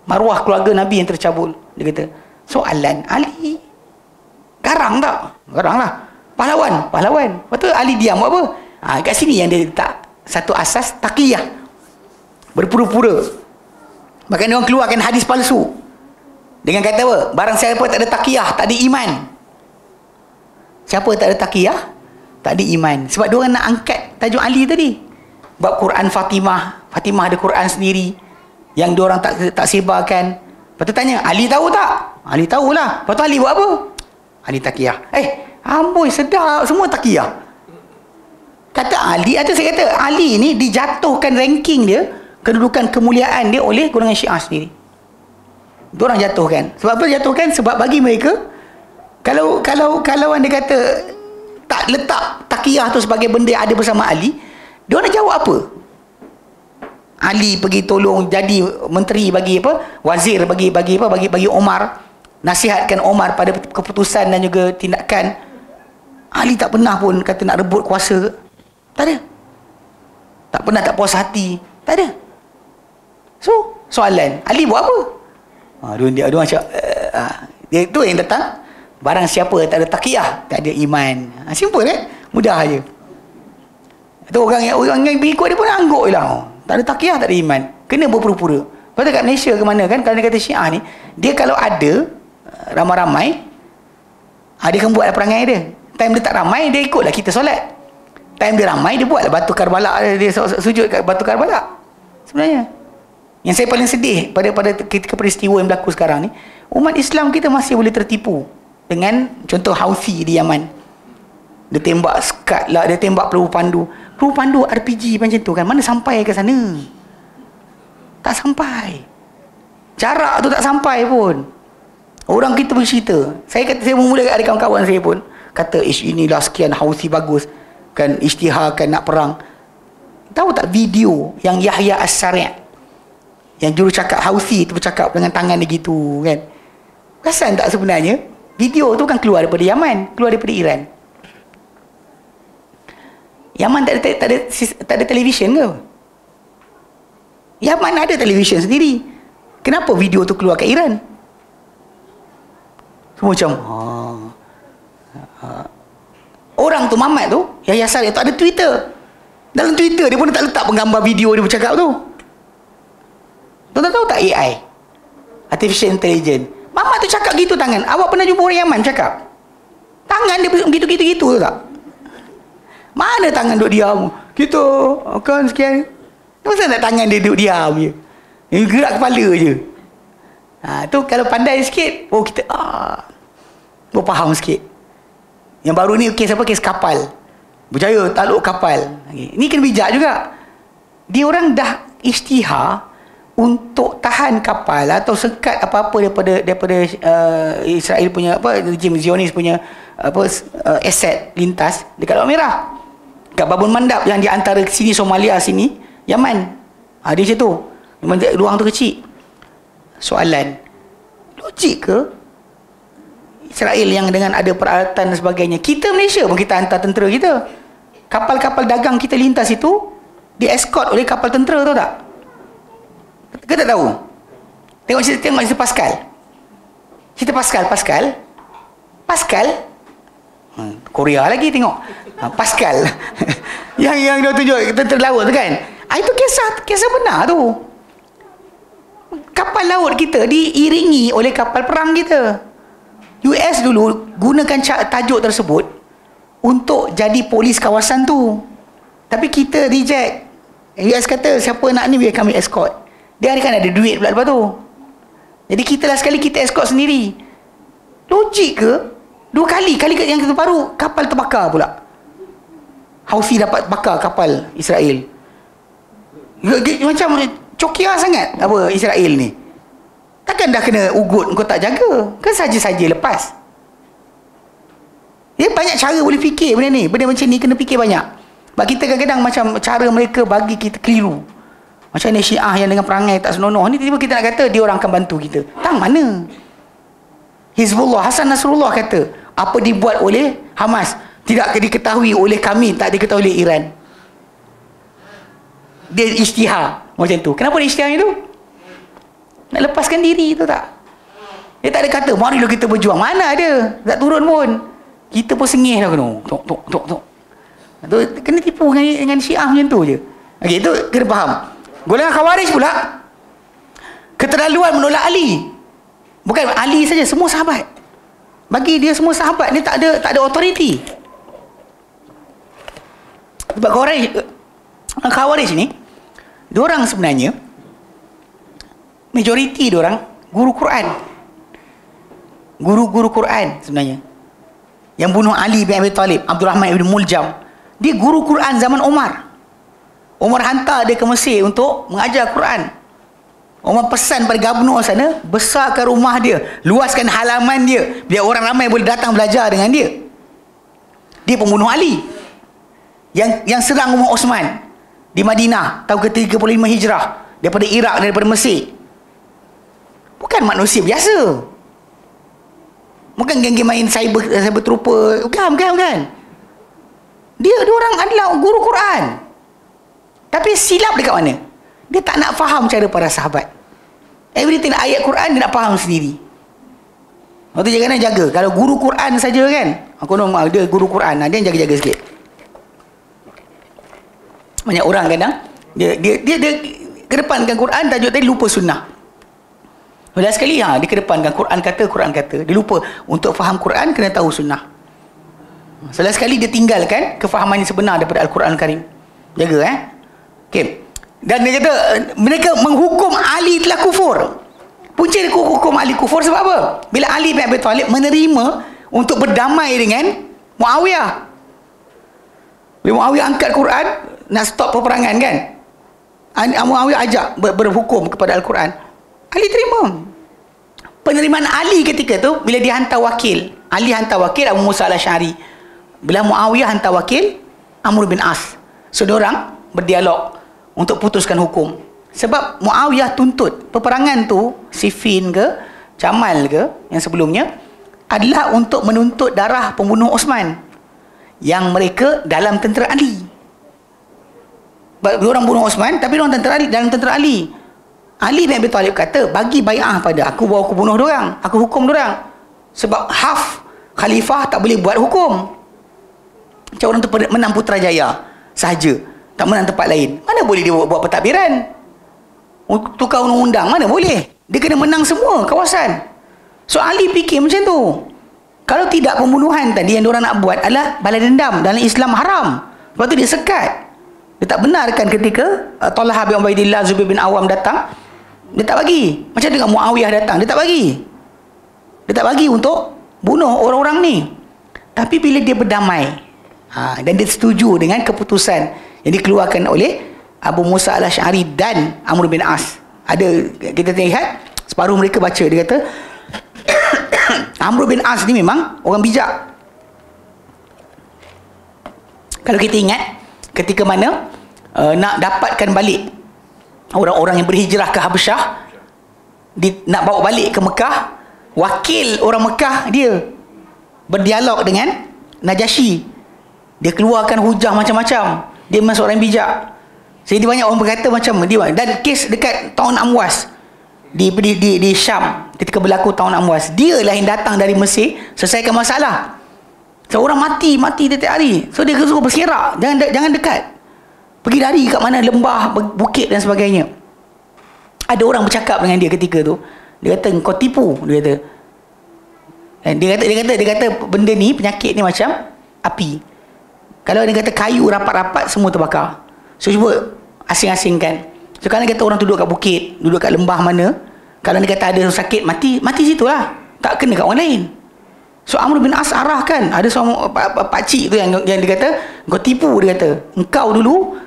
Maruah keluarga Nabi yang tercabul. Dia kata, soalan Ali garang tak? Garang lah. Pahlawan. Lepas tu Ali diam buat apa? Kat sini yang dia letak satu asas taqiyah. Berpura-pura. Bahkan dia orang keluarkan hadis palsu. Dengan kata apa? Barang siapa tak ada taqiyah, tak ada iman. Siapa tak ada taqiyah, tak ada iman. Sebab dia orang nak angkat tajuk Ali tadi. Bab Quran Fatimah ada Quran sendiri yang dia orang tak sebarkan. Lepas tu tanya, Ali tahu tak? Ali tahulah. Lepas tu Ali buat apa? Ali taqiyah. Amboi sedap, semua taqiyah. Kata Ali, atau saya kata Ali ni dijatuhkan ranking dia, kedudukan kemuliaan dia oleh golongan Syiah sendiri. Diorang jatuhkan. Sebab apa jatuhkan? Sebab bagi mereka, kalau anda kata tak letak taqiyah tu sebagai benda yang ada bersama Ali, diorang nak jawab apa? Ali pergi tolong jadi menteri bagi apa? Wazir bagi apa? Bagi Omar. Nasihatkan Omar pada keputusan dan juga tindakan. Ali tak pernah pun kata nak rebut kuasa. Tak ada. Tak pernah tak puas hati. Tak ada. So, soalan, Ali buat apa? Dia macam dia tu yang datang. Barang siapa tak ada taqiyah, tak ada iman. Simple mudah aja. Tu orang yang ikut dia pun angguk je lah. Tak ada taqiyah, tak ada iman. Kena berpura-pura. Lepas tu kat Malaysia ke mana kan, kalau dia kata Syiah ni, dia kalau ada ramai-ramai, dia akan buat perangai dia. Time dia tak ramai, dia ikutlah kita solat. Time dia ramai, dia buatlah batu Karbala, dia sujud kat batu Karbala. Sebenarnya yang saya paling sedih pada ketika peristiwa yang berlaku sekarang ni, umat Islam kita masih boleh tertipu dengan contoh Houthi di Yaman. Dia tembak Scud lah, dia tembak peluru pandu RPG macam tu kan, mana sampai ke sana? Tak sampai. Jarak tu tak sampai pun. Orang kita bercerita, saya mula ada kawan-kawan saya pun kata, inilah sekian Houthi bagus kan, isytiharkan nak perang. Tahu tak video yang Yahya As-Sari' yang juru cakap Houthi tu bercakap dengan tangan dia gitu kan? Perasan tak sebenarnya video tu kan keluar daripada Yaman, keluar daripada Iran. Yaman tak ada televisyen ke? Yaman ada televisyen sendiri. Kenapa video tu keluar ke Iran? Semua macam orang tu Mamat tu, Yahya As-Sari' tu ada Twitter. Dalam Twitter dia pun tak letak penggambar video dia bercakap tu. Tuan-tuan tahu tak AI? Artificial Intelligence. Mamat tu cakap gitu tangan. Awak pernah jumpa orang Yaman cakap? Tangan dia gitu-gitu tu tak? Mana tangan duduk diam? Gitu, kan sekian. Kenapa tak tangan dia duduk diam je? Dia gerak kepala je. Tu kalau pandai sikit, kita faham sikit. Yang baru ni kes apa? Kes kapal. Berjaya takluk kapal. Ni kena bijak juga. Dia orang dah isytihar untuk tahan kapal atau sekat apa-apa daripada Israel punya rejim Zionis punya aset lintas dekat Laut Merah, kat Babun Mandab yang di antara sini Somalia, sini Yaman. Dia macam tu. Memang ruang tu kecil. Soalan, logik ke Israel yang dengan ada peralatan dan sebagainya, kita Malaysia pun kita hantar tentera kita, kapal-kapal dagang kita lintas itu di escort oleh kapal tentera, tahu tak? Kita tak tahu. Tengok cerita Pascal. Cerita Pascal Korea lagi tengok. Pascal yang dia tunjuk tentera laut tu kan. Itu kisah benar tu. Kapal laut kita diiringi oleh kapal perang kita. US dulu gunakan tajuk tersebut untuk jadi polis kawasan tu. Tapi kita reject. US kata siapa nak ni biar kami escort. Dia kan ada duit pula lepas tu. Jadi kita lah sekali kita escort sendiri. Logik ke? 2 kali yang kita baru kapal terbakar pula. Houthi dapat bakar kapal Israel. Macam cokia sangat apa Israel ni. Takkan dah kena ugut kau tak jaga? Kan saja-saja lepas. Dia banyak cara boleh fikir benda ni. Benda macam ni kena fikir banyak. Sebab kita kadang-kadang macam cara mereka bagi kita keliru. Macam ni Syiah yang dengan perangai tak senonoh ni, tiba-tiba kita nak kata dia orang akan bantu kita. Tang mana? Hizbullah, Hasan Nasrullah kata, apa dibuat oleh Hamas tidak diketahui oleh kami, tak diketahui oleh Iran. Dia isytihar macam tu. Kenapa dia isytihar itu? Nak lepaskan diri tu tak? Dia tak ada kata marilah kita berjuang. Mana ada? Tak turun pun. Kita pun sengih dah kena. Tok. Tu kena tipu dengan Syiah macam tu je. Okey, itu kena faham. Golongan Khawarij pula keterlaluan menolak Ali. Bukan Ali saja, semua sahabat. Bagi dia semua sahabat ni tak ada authority. Sebab Khawarij ni, diorang sebenarnya majoriti diorang guru Quran. Guru Quran sebenarnya. Yang bunuh Ali bin Abi Talib, Abdul Rahman ibn Muljam, dia guru Quran zaman Umar. Umar hantar dia ke Mesir untuk mengajar Quran. Umar pesan pada gubernur sana, besarkan rumah dia, luaskan halaman dia, biar orang ramai boleh datang belajar dengan dia. Dia pembunuh Ali yang serang rumah Osman. di Madinah tahun ke-35 Hijrah, daripada Iraq, daripada Mesir. Bukan manusia biasa. Bukan geng-geng main cyber trooper. Bukan. Dia orang adalah guru Quran. Tapi silap dekat mana? Dia tak nak faham cara para sahabat. Everything ayat Quran dia nak faham sendiri. Waktu jangan jaga. Kalau guru Quran saja kan, dia guru Quran, dia jaga-jaga sikit. Banyak orang kadang dia kedepankan Quran, tajuk tadi lupa sunnah. Last sekali dia kedepankan Quran kata, dia lupa untuk faham Quran kena tahu sunnah. Last sekali dia tinggalkan kefahaman yang sebenar daripada Al-Quran Al-Karim. Jaga okey. Dan dia kata mereka menghukum Ali telah kufur. Punca dia hukum Ali kufur sebab apa? Bila Ali bin Abi Talib menerima untuk berdamai dengan Muawiyah. Bila Muawiyah angkat Quran nak stop peperangan kan, Muawiyah ajak berhukum kepada Al-Quran, Ali terima. Penerimaan Ali ketika tu bila dia hantar wakil, Ali hantar wakil Abu Musa al-Asy'ari, bila Muawiyah hantar wakil Amr bin As. So diorang berdialog untuk putuskan hukum. Sebab Muawiyah tuntut peperangan tu, Siffin ke Jamal ke yang sebelumnya, adalah untuk menuntut darah pembunuh Osman yang mereka dalam tentera Ali. Diorang bunuh Osman tapi diorang dalam tentera Ali. Ali bin Abi Talib kata, bagi bai'ah pada aku, bawa aku bunuh diorang, aku hukum diorang. Sebab half khalifah tak boleh buat hukum. Macam orang tu menang Putrajaya sahaja, tak menang tempat lain. Mana boleh dia buat pentadbiran, tukar undang-undang, mana boleh. Dia kena menang semua kawasan. So Ali fikir macam tu. Kalau tidak, pembunuhan tadi yang diorang nak buat adalah balas dendam, dalam Islam haram. Sebab tu dia sekat. Dia tak benarkan ketika Talha bin Ubaidillah, Zubair bin Awam datang, dia tak bagi. Macam dengan Muawiyah datang, dia tak bagi. Dia tak bagi untuk bunuh orang-orang ni. Tapi bila dia berdamai, dan dia setuju dengan keputusan yang dikeluarkan oleh Abu Musa al-Asy'ari dan Amr bin As. Kita lihat separuh mereka baca, dia kata Amr bin As ni memang orang bijak. Kalau kita ingat ketika mana nak dapatkan balik orang-orang yang berhijrah ke Habasyah, nak bawa balik ke Mekah, wakil orang Mekah dia berdialog dengan Najasyi. Dia keluarkan hujah macam-macam. Dia memang seorang yang bijak. Jadi banyak orang berkata macam dia. Dan kes dekat tahun Amwas di Syam, ketika berlaku tahun Amwas, dia lah yang datang dari Mesir selesaikan masalah. Seorang mati tiap hari. So dia suruh berserak, jangan dekat, pergi lari kat mana, lembah, bukit dan sebagainya. Ada orang bercakap dengan dia ketika tu, dia kata kau tipu, dia kata. Dan dia kata benda ni, penyakit ni macam api. Kalau dia kata kayu rapat-rapat, semua terbakar. So cuba asing-asingkan. So kalau dia kata orang duduk kat bukit, duduk kat lembah mana, kalau dia kata ada sakit, mati situ lah, tak kena kat orang lain. So Amr bin As arahkan, ada seorang pakcik tu yang dia kata kau tipu, dia kata engkau dulu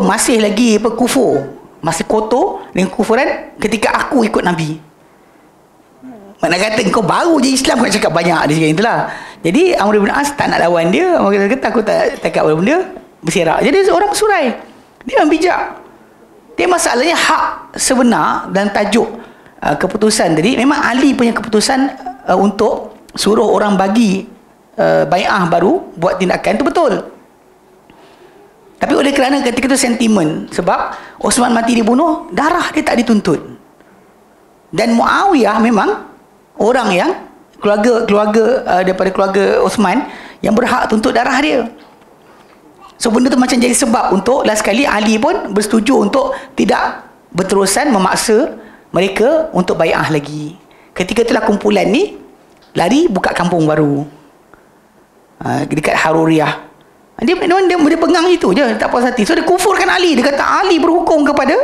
masih lagi kufur, masih kotor dengan kufuran ketika aku ikut Nabi. Mana kata kau baru je Islam, kau nak cakap banyak dia cakap itulah. Jadi Amr bin As tak nak lawan dia. Amr kata aku tak cakap benda, berserak. Jadi seorang surai, dia memang bijak. Dia masalahnya hak sebenar dan tajuk keputusan tadi memang Ali punya keputusan untuk suruh orang bagi bai'ah baru buat tindakan itu betul. Tapi oleh kerana ketika itu sentimen, sebab Osman mati dibunuh, darah dia tak dituntut. Dan Muawiyah memang orang yang keluarga daripada keluarga Osman yang berhak tuntut darah dia. So benda tu macam jadi sebab untuk last kali Ali pun bersetuju untuk tidak berterusan memaksa mereka untuk bai'ah lagi. Ketika itulah kumpulan ni lari buka kampung baru dekat Haruriyah. Dia pengang itu je, tak puas hati. So dia kufurkan Ali. Dia kata Ali berhukum kepada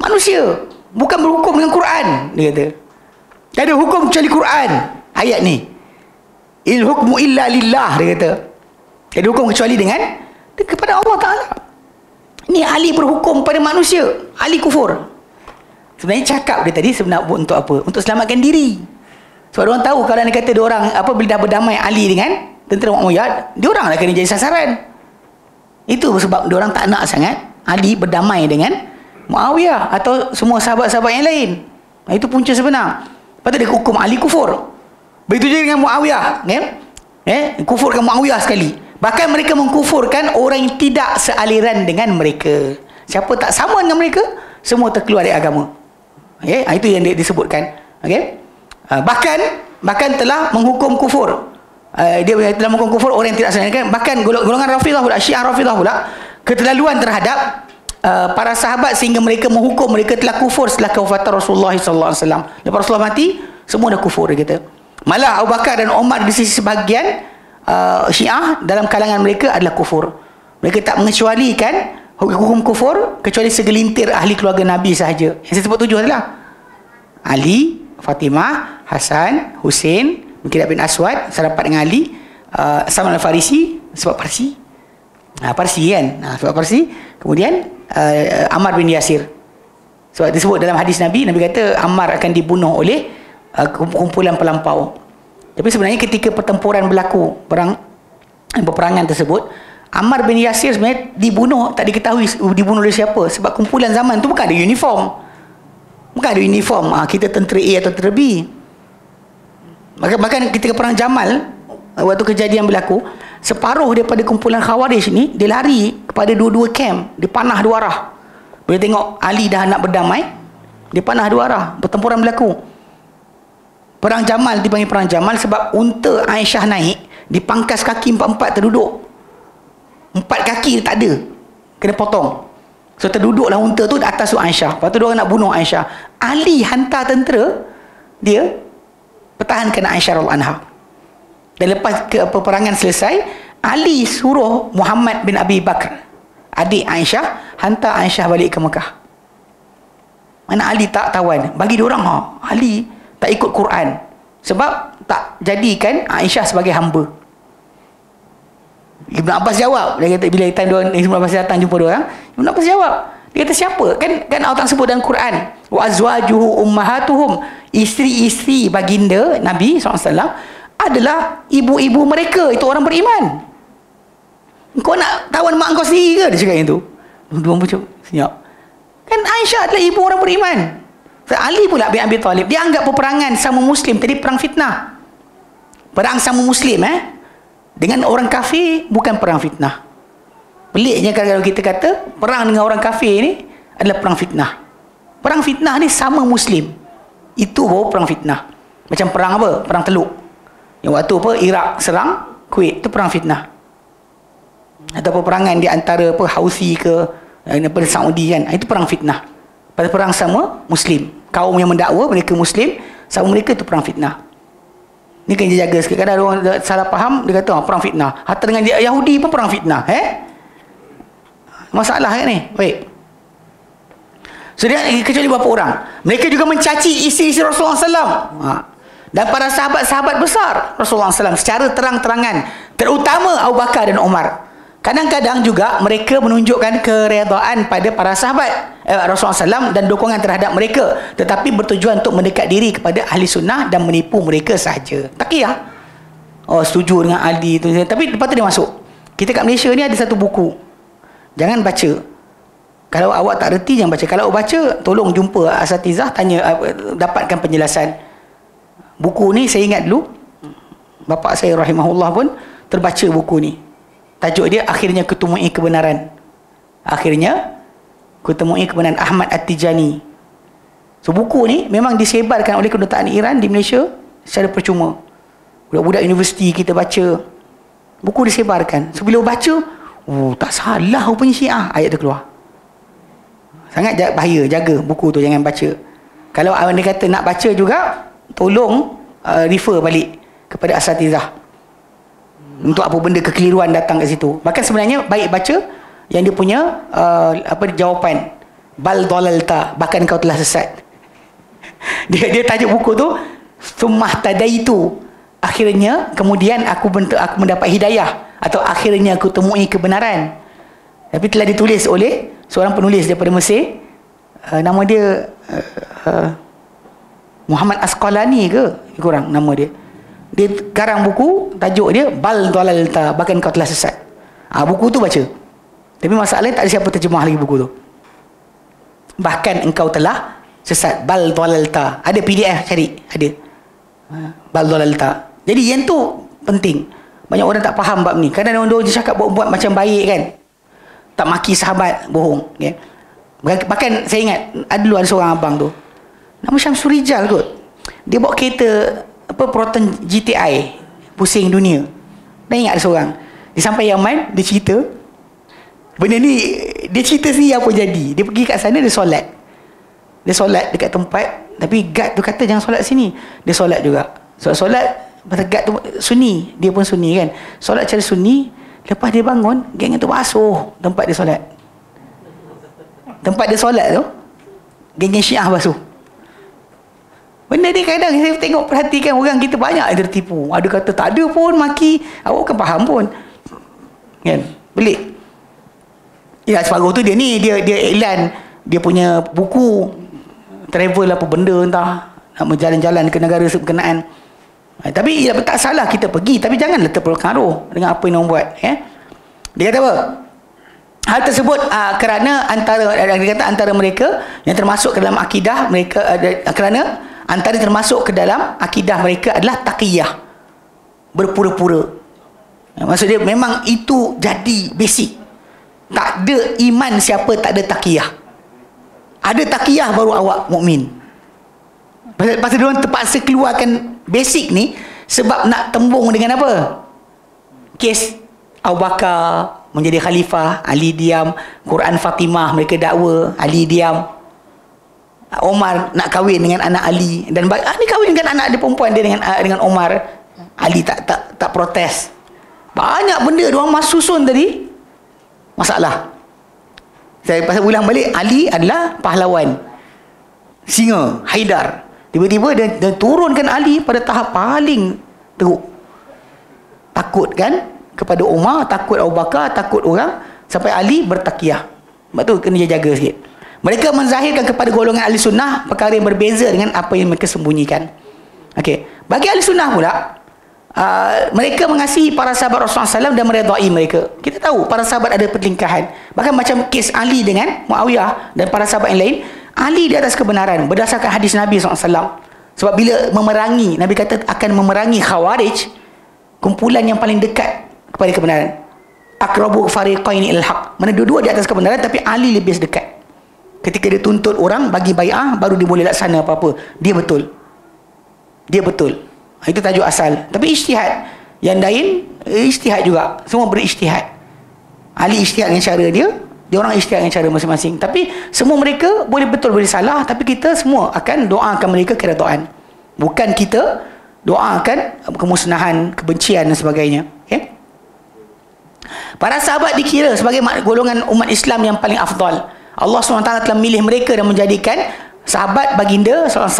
manusia, bukan berhukum dengan Quran. Dia kata tak ada hukum kecuali Quran. Ayat ni, il hukmu illa lillah, dia kata tak ada hukum kecuali dengan kepada Allah Ta'ala. Ni Ali berhukum pada manusia, Ali kufur. Sebenarnya cakap dia tadi sebenarnya untuk apa? Untuk selamatkan diri. Sebab orang tahu kalau dia kata diorang bila dah berdamai Ali dengan tentera Muawiyah, diorang lah kena jadi sasaran. Itu sebab diorang tak nak sangat Ali berdamai dengan Muawiyah atau semua sahabat-sahabat yang lain. Itu punca sebenar. Lepas tu dia hukum Ali kufur. Begitu juga dengan Muawiyah, kufurkan Muawiyah sekali. Bahkan mereka mengkufurkan orang yang tidak sealiran dengan mereka. Siapa tak sama dengan mereka, semua terkeluar dari agama. Itu yang disebutkan. Bahkan telah menghukum kufur. Dia telah menghukum kufur orang yang tidak sealiran. Bahkan golongan Rafidah pula, Syiah Rafidah pula, keterlaluan terhadap para sahabat sehingga mereka menghukum mereka telah kufur setelah kewafatan Rasulullah SAW. Lepas Rasulullah mati, semua dah kufur, dia kata. Malah Abu Bakar dan Umar di sisi sebahagian Syiah dalam kalangan mereka adalah kufur. Mereka tak mengecualikan hukum kufur kecuali segelintir ahli keluarga Nabi sahaja. Yang saya sebut 7 adalah Ali, Fatimah, Hasan, Hussein, Miqdad bin Aswad serapat dengan Ali, Salman al-Farisi sebab Parsi. Parsi kan? Sebab Parsi. Kemudian Ammar bin Yasir. Sebab disebut dalam hadis Nabi kata Ammar akan dibunuh oleh kumpulan pelampau. Tapi sebenarnya ketika pertempuran berlaku, peperangan tersebut, Ammar bin Yasir sebenarnya dibunuh, tak diketahui dibunuh oleh siapa. Sebab kumpulan zaman tu bukan ada uniform. Kita tentera A atau tentera B. Bahkan ketika perang Jamal, waktu kejadian berlaku, separuh daripada kumpulan Khawarij ni dia lari kepada dua-dua camp, dia panah dua arah. Bila tengok Ali dah nak berdamai, dia panah dua arah, pertempuran berlaku. Perang Jamal dipanggil perang Jamal sebab unta Aisyah naik, dipangkas kaki empat-empat terduduk. 4 kaki tak ada, kena potong. So terduduklah unta tu di atas tu Aisyah. Lepas tu diorang nak bunuh Aisyah. Ali hantar tentera, dia pertahankan Aisyah radhiyallahu anha. Dan lepas peperangan selesai, Ali suruh Muhammad bin Abi Bakar, adik Aisyah, hantar Aisyah balik ke Mekah. Mana Ali tak tawan. Bagi diorang, Ali tak ikut Quran sebab tak jadikan Aisyah sebagai hamba. Ibn Abbas jawab, dia kata bila Ibn Abbas datang jumpa dia orang, Ibn Abbas jawab, dia kata siapa? Kan Allah sebut dalam Quran, wa azwajuhu ummahatuhum, isteri-isteri baginda Nabi SAW adalah ibu-ibu mereka, itu orang beriman. Kau nak tawan mak kau sendiri ke? Dia cakap yang tu. Dua macam senyap. Kan Aisyah adalah ibu orang beriman. Ali pula bin Abi Talib, dia anggap peperangan sama Muslim tadi perang fitnah. Perang sama Muslim dengan orang kafir bukan perang fitnah. Peliknya kalau kita kata perang dengan orang kafir ni adalah perang fitnah. Perang fitnah ni sama Muslim, itu baru perang fitnah. Macam perang apa? Perang Teluk. Yang waktu apa? Iraq serang Kuwait, itu perang fitnah. Atau peperangan di antara Houthi ke Saudi kan, itu perang fitnah. Pada perang sama Muslim, kaum yang mendakwa mereka Muslim, sama mereka, itu perang fitnah. Ni kena jaga sikit. Kadang orang salah faham, dia kata perang fitnah. Hatta dengan Yahudi pun perang fitnah. Masalah kan ni. Baik. So dia kecuali beberapa orang, mereka juga mencaci isteri-isteri Rasulullah SAW. Dan para sahabat-sahabat besar Rasulullah SAW secara terang-terangan, terutama Abu Bakar dan Umar. Kadang-kadang juga mereka menunjukkan keredaan pada para sahabat Rasulullah SAW dan dukungan terhadap mereka, tetapi bertujuan untuk mendekat diri kepada ahli sunnah dan menipu mereka sahaja. Taqiyah. Setuju dengan Ali tu, tapi lepas tu dia masuk. Kita kat Malaysia ni ada satu buku, jangan baca. Kalau awak tak reti, jangan baca. Kalau awak baca, tolong jumpa asatizah, tanya, dapatkan penjelasan. Buku ni saya ingat dulu bapa saya rahimahullah pun terbaca buku ni. Tajuk dia Akhirnya Kutemui Kebenaran. Akhirnya Kutemui Kebenaran, Ahmad At-Tijani. So buku ni memang disebarkan oleh kedutaan Iran di Malaysia secara percuma. Budak-budak universiti kita baca. Buku disebarkan. So bila baca, tak salah rupanya Syiah, ayat tu keluar. Sangat bahaya, jaga buku tu, jangan baca. Kalau anda kata nak baca juga, tolong refer balik kepada asatizah. Untuk apa benda kekeliruan datang kat situ. Bahkan sebenarnya baik baca yang dia punya jawapan. Bal dalalta, bahkan kau telah sesat. Dia tajuk buku tu Summah Tadaitu, akhirnya kemudian aku mendapat hidayah, atau akhirnya aku temui kebenaran. Tapi telah ditulis oleh seorang penulis daripada Mesir, nama dia Muhammad Asqalani ke kurang nama dia. Dia karang buku, tajuk dia Bal Dalalta, bahkan kau telah sesat. Buku tu baca. Tapi masalahnya tak ada siapa terjemah lagi buku tu. Bahkan engkau telah sesat. Bal dhalalta. Ada PDF cari. Ada. Bal dhalalta. Jadi yang tu penting. Banyak orang tak faham bab ni. Kadang-kadang orang cakap buat macam baik kan. Tak maki sahabat, bohong. Okay? Bahkan saya ingat ada seorang abang tu. Nama Syamsul Rijal kot. Dia bawa kereta Proton GTI. Pusing dunia. Dan ingat ada seorang. Dia sampai Yaman, dia cerita. Benda ni, dia cerita sendiri apa jadi. Dia pergi kat sana, dia solat. Dia solat dekat tempat. Tapi guard tu kata jangan solat sini. Dia solat juga. Solat, pasal guard tu sunni. Dia pun sunni kan. Solat cara sunni. Lepas dia bangun, geng tu basuh tempat dia solat. Tempat dia solat tu, geng Syiah basuh. Benda ni kadang saya tengok, perhatikan orang kita banyak yang tertipu. Ada kata tak ada pun maki. Awak bukan faham pun. Kan? Pelik. Ya, separuh tu dia iklan dia punya buku travel apa benda entah nak berjalan-jalan ke negara berkenaan. Tapi tak salah kita pergi, tapi janganlah terpengaruh dengan apa yang orang buat. Dia kata apa? Hal tersebut kerana antara mereka yang termasuk ke dalam akidah mereka kerana antara termasuk ke dalam akidah mereka adalah taqiyah, berpura-pura. Maksud dia memang itu jadi basic. Tak ada iman siapa tak ada taqiyah. Ada taqiyah baru awak mukmin. Pasal dia orang terpaksa keluarkan basic ni sebab nak tembung dengan apa? Kes Abu Bakar menjadi khalifah, Ali diam. Quran Fatimah mereka dakwa, Ali diam. Omar nak kahwin dengan anak Ali dan ni kahwin dengan anak dia perempuan dia dengan Omar. Ali tak protes. Banyak benda dia orang susun tadi. Masalah. Saya pasal ulang balik, Ali adalah pahlawan. Singa, Haidar. Tiba-tiba dia turunkan Ali pada tahap paling teruk. Takut kan kepada Umar, takut Abu Bakar, takut orang, sampai Ali bertakiyah. Sebab tu kena jaga sikit. Mereka menzahirkan kepada golongan ahli sunnah perkara yang berbeza dengan apa yang mereka sembunyikan. Okey. Bagi ahli sunnah pula, mereka mengasihi para sahabat Rasulullah SAW dan meredai mereka. Kita tahu para sahabat ada pertelingkahan. Bahkan macam kes Ali dengan Muawiyah dan para sahabat yang lain, Ali di atas kebenaran berdasarkan hadis Nabi SAW. Sebab bila memerangi, Nabi kata akan memerangi Khawarij, kumpulan yang paling dekat kepada kebenaran. Aqrabu fariqaini al-haq. Mana dua-dua di atas kebenaran, tapi Ali lebih dekat. Ketika dia tuntut orang bagi bai'ah, baru dia boleh laksana apa-apa. Dia betul. Dia betul. Itu tajuk asal. Tapi ijtihad. Yang lain ijtihad juga. Semua berijtihad. Ali ijtihad dengan cara dia, dia orang ijtihad dengan cara masing-masing. Tapi semua mereka boleh betul, boleh salah. Tapi kita semua akan doakan mereka keredaan. Bukan kita doakan kemusnahan, kebencian dan sebagainya. Okay? Para sahabat dikira sebagai golongan umat Islam yang paling afdal. Allah SWT telah memilih mereka dan menjadikan sahabat baginda SAW.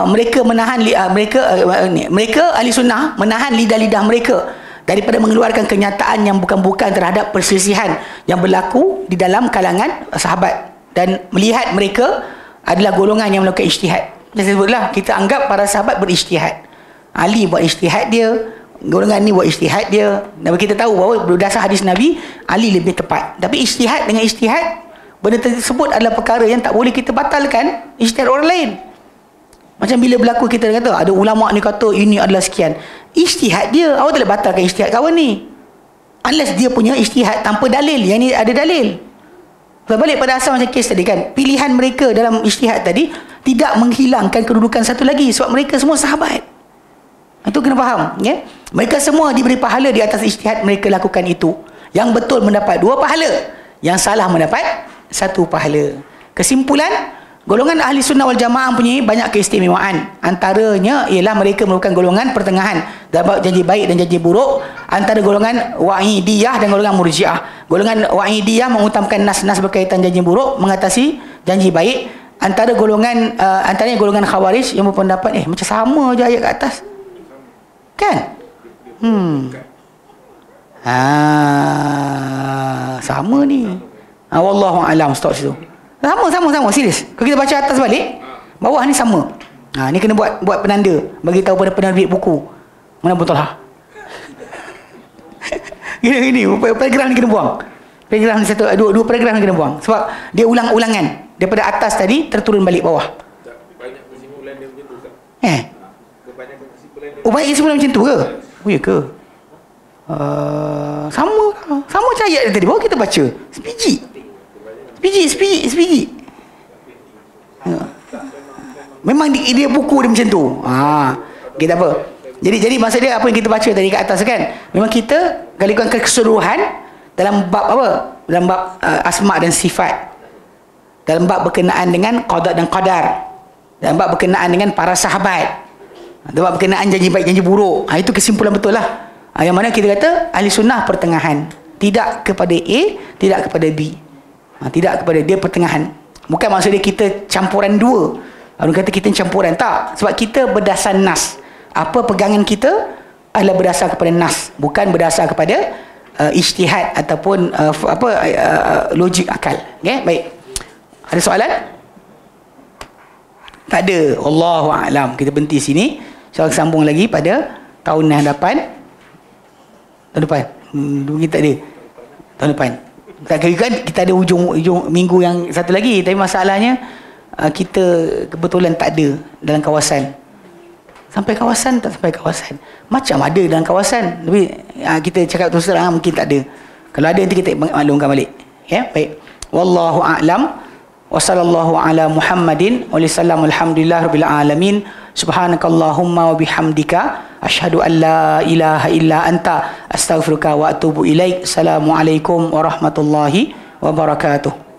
Mereka menahan mereka ahli sunnah menahan lidah-lidah mereka daripada mengeluarkan kenyataan yang bukan-bukan terhadap perselisihan yang berlaku di dalam kalangan sahabat, dan melihat mereka adalah golongan yang melakukan ijtihad. Saya sebutlah, kita anggap para sahabat berijtihad. Ali buat ijtihad dia, golongan ni buat ijtihad dia, dan kita tahu bahawa berdasar hadis Nabi, Ali lebih tepat. Tapi ijtihad dengan ijtihad, benda tersebut adalah perkara yang tak boleh kita batalkan ijtihad orang lain. Macam bila berlaku kita kata ada ulama ni kata ini adalah sekian, ijtihad dia, awak tak boleh batalkan ijtihad kawan ni unless dia punya ijtihad tanpa dalil. Yang ni ada dalil. Berbalik pada asal macam kes tadi kan, pilihan mereka dalam ijtihad tadi tidak menghilangkan kedudukan satu lagi, sebab mereka semua sahabat. Itu kena faham ya? Mereka semua diberi pahala di atas ijtihad mereka lakukan itu. Yang betul mendapat 2 pahala, yang salah mendapat 1 pahala. Kesimpulan, golongan ahli sunnah wal jamaah punya banyak keistimewaan. Antaranya ialah mereka merupakan golongan pertengahan dalam janji baik dan janji buruk antara golongan wa'idiyah dan golongan murji'ah. Golongan wa'idiyah mengutamakan nas-nas berkaitan janji buruk mengatasi janji baik. Antaranya golongan khawarij yang berpendapat macam sama je ayat kat atas. Kan? Sama ni. Wallahu a'lam. Stop situ. Sama, serius. Kalau kita baca atas balik, bawah ni sama. Ni kena buat penanda, bagi tahu pada penerbit buku. Mana betul lah. Gini, paragraf ni kena buang. Paragraf satu, dua paragraf yang kena buang. Sebab dia ulang-ulangan. Daripada atas tadi, terturun balik bawah. Banyak kesimpulan dia macam tu, Ustaz. Kebanyakan kesimpulan dia. Oh, banyak kesimpulan macam tu ke? Oh, ya ke? Sama macam ayat tadi. Baru kita baca. Sebiji. Memang dia buku dia macam tu. Kita apa? Jadi maksud dia apa yang kita baca tadi kat atas kan? Memang kita galikan keseluruhan dalam bab apa? Dalam bab asma dan sifat. Dalam bab berkenaan dengan qada dan qadar. Dalam bab berkenaan dengan para sahabat. Dalam bab berkenaan janji baik janji buruk. Itu kesimpulan betul lah. Yang mana kita kata ahli sunnah pertengahan. Tidak kepada A, tidak kepada B. Tidak kepada dia pertengahan. Bukan maksud dia kita campuran dua. Orang kata kita campuran. Tak. Sebab kita berdasar nas. Apa pegangan kita adalah berdasar kepada nas. Bukan berdasar kepada ijtihad ataupun logik akal. Okay? Baik. Ada soalan? Tak ada. Wallahu a'lam. Kita berhenti sini. InsyaAllah sambung lagi pada tahun yang hadapan. Tahun depan. Kita tak ada. Tahun depan. Kan kita ada ujung minggu yang satu lagi. Tapi masalahnya kita kebetulan tak ada dalam kawasan. Sampai kawasan tak sampai kawasan. Macam ada dalam kawasan. Tapi kita cakap terus terang mungkin tak ada. Kalau ada nanti kita maklumkan balik. Ya, baik. Wallahu a'lam. Wa sallallahu ala Muhammadin wa sallam alhamdulillah rabbil alamin. Subhanakallahumma wa bihamdika asyhadu an la ilaha illa anta astaghfiruka wa atubu ilaik. Assalamualaikum warahmatullahi wabarakatuh.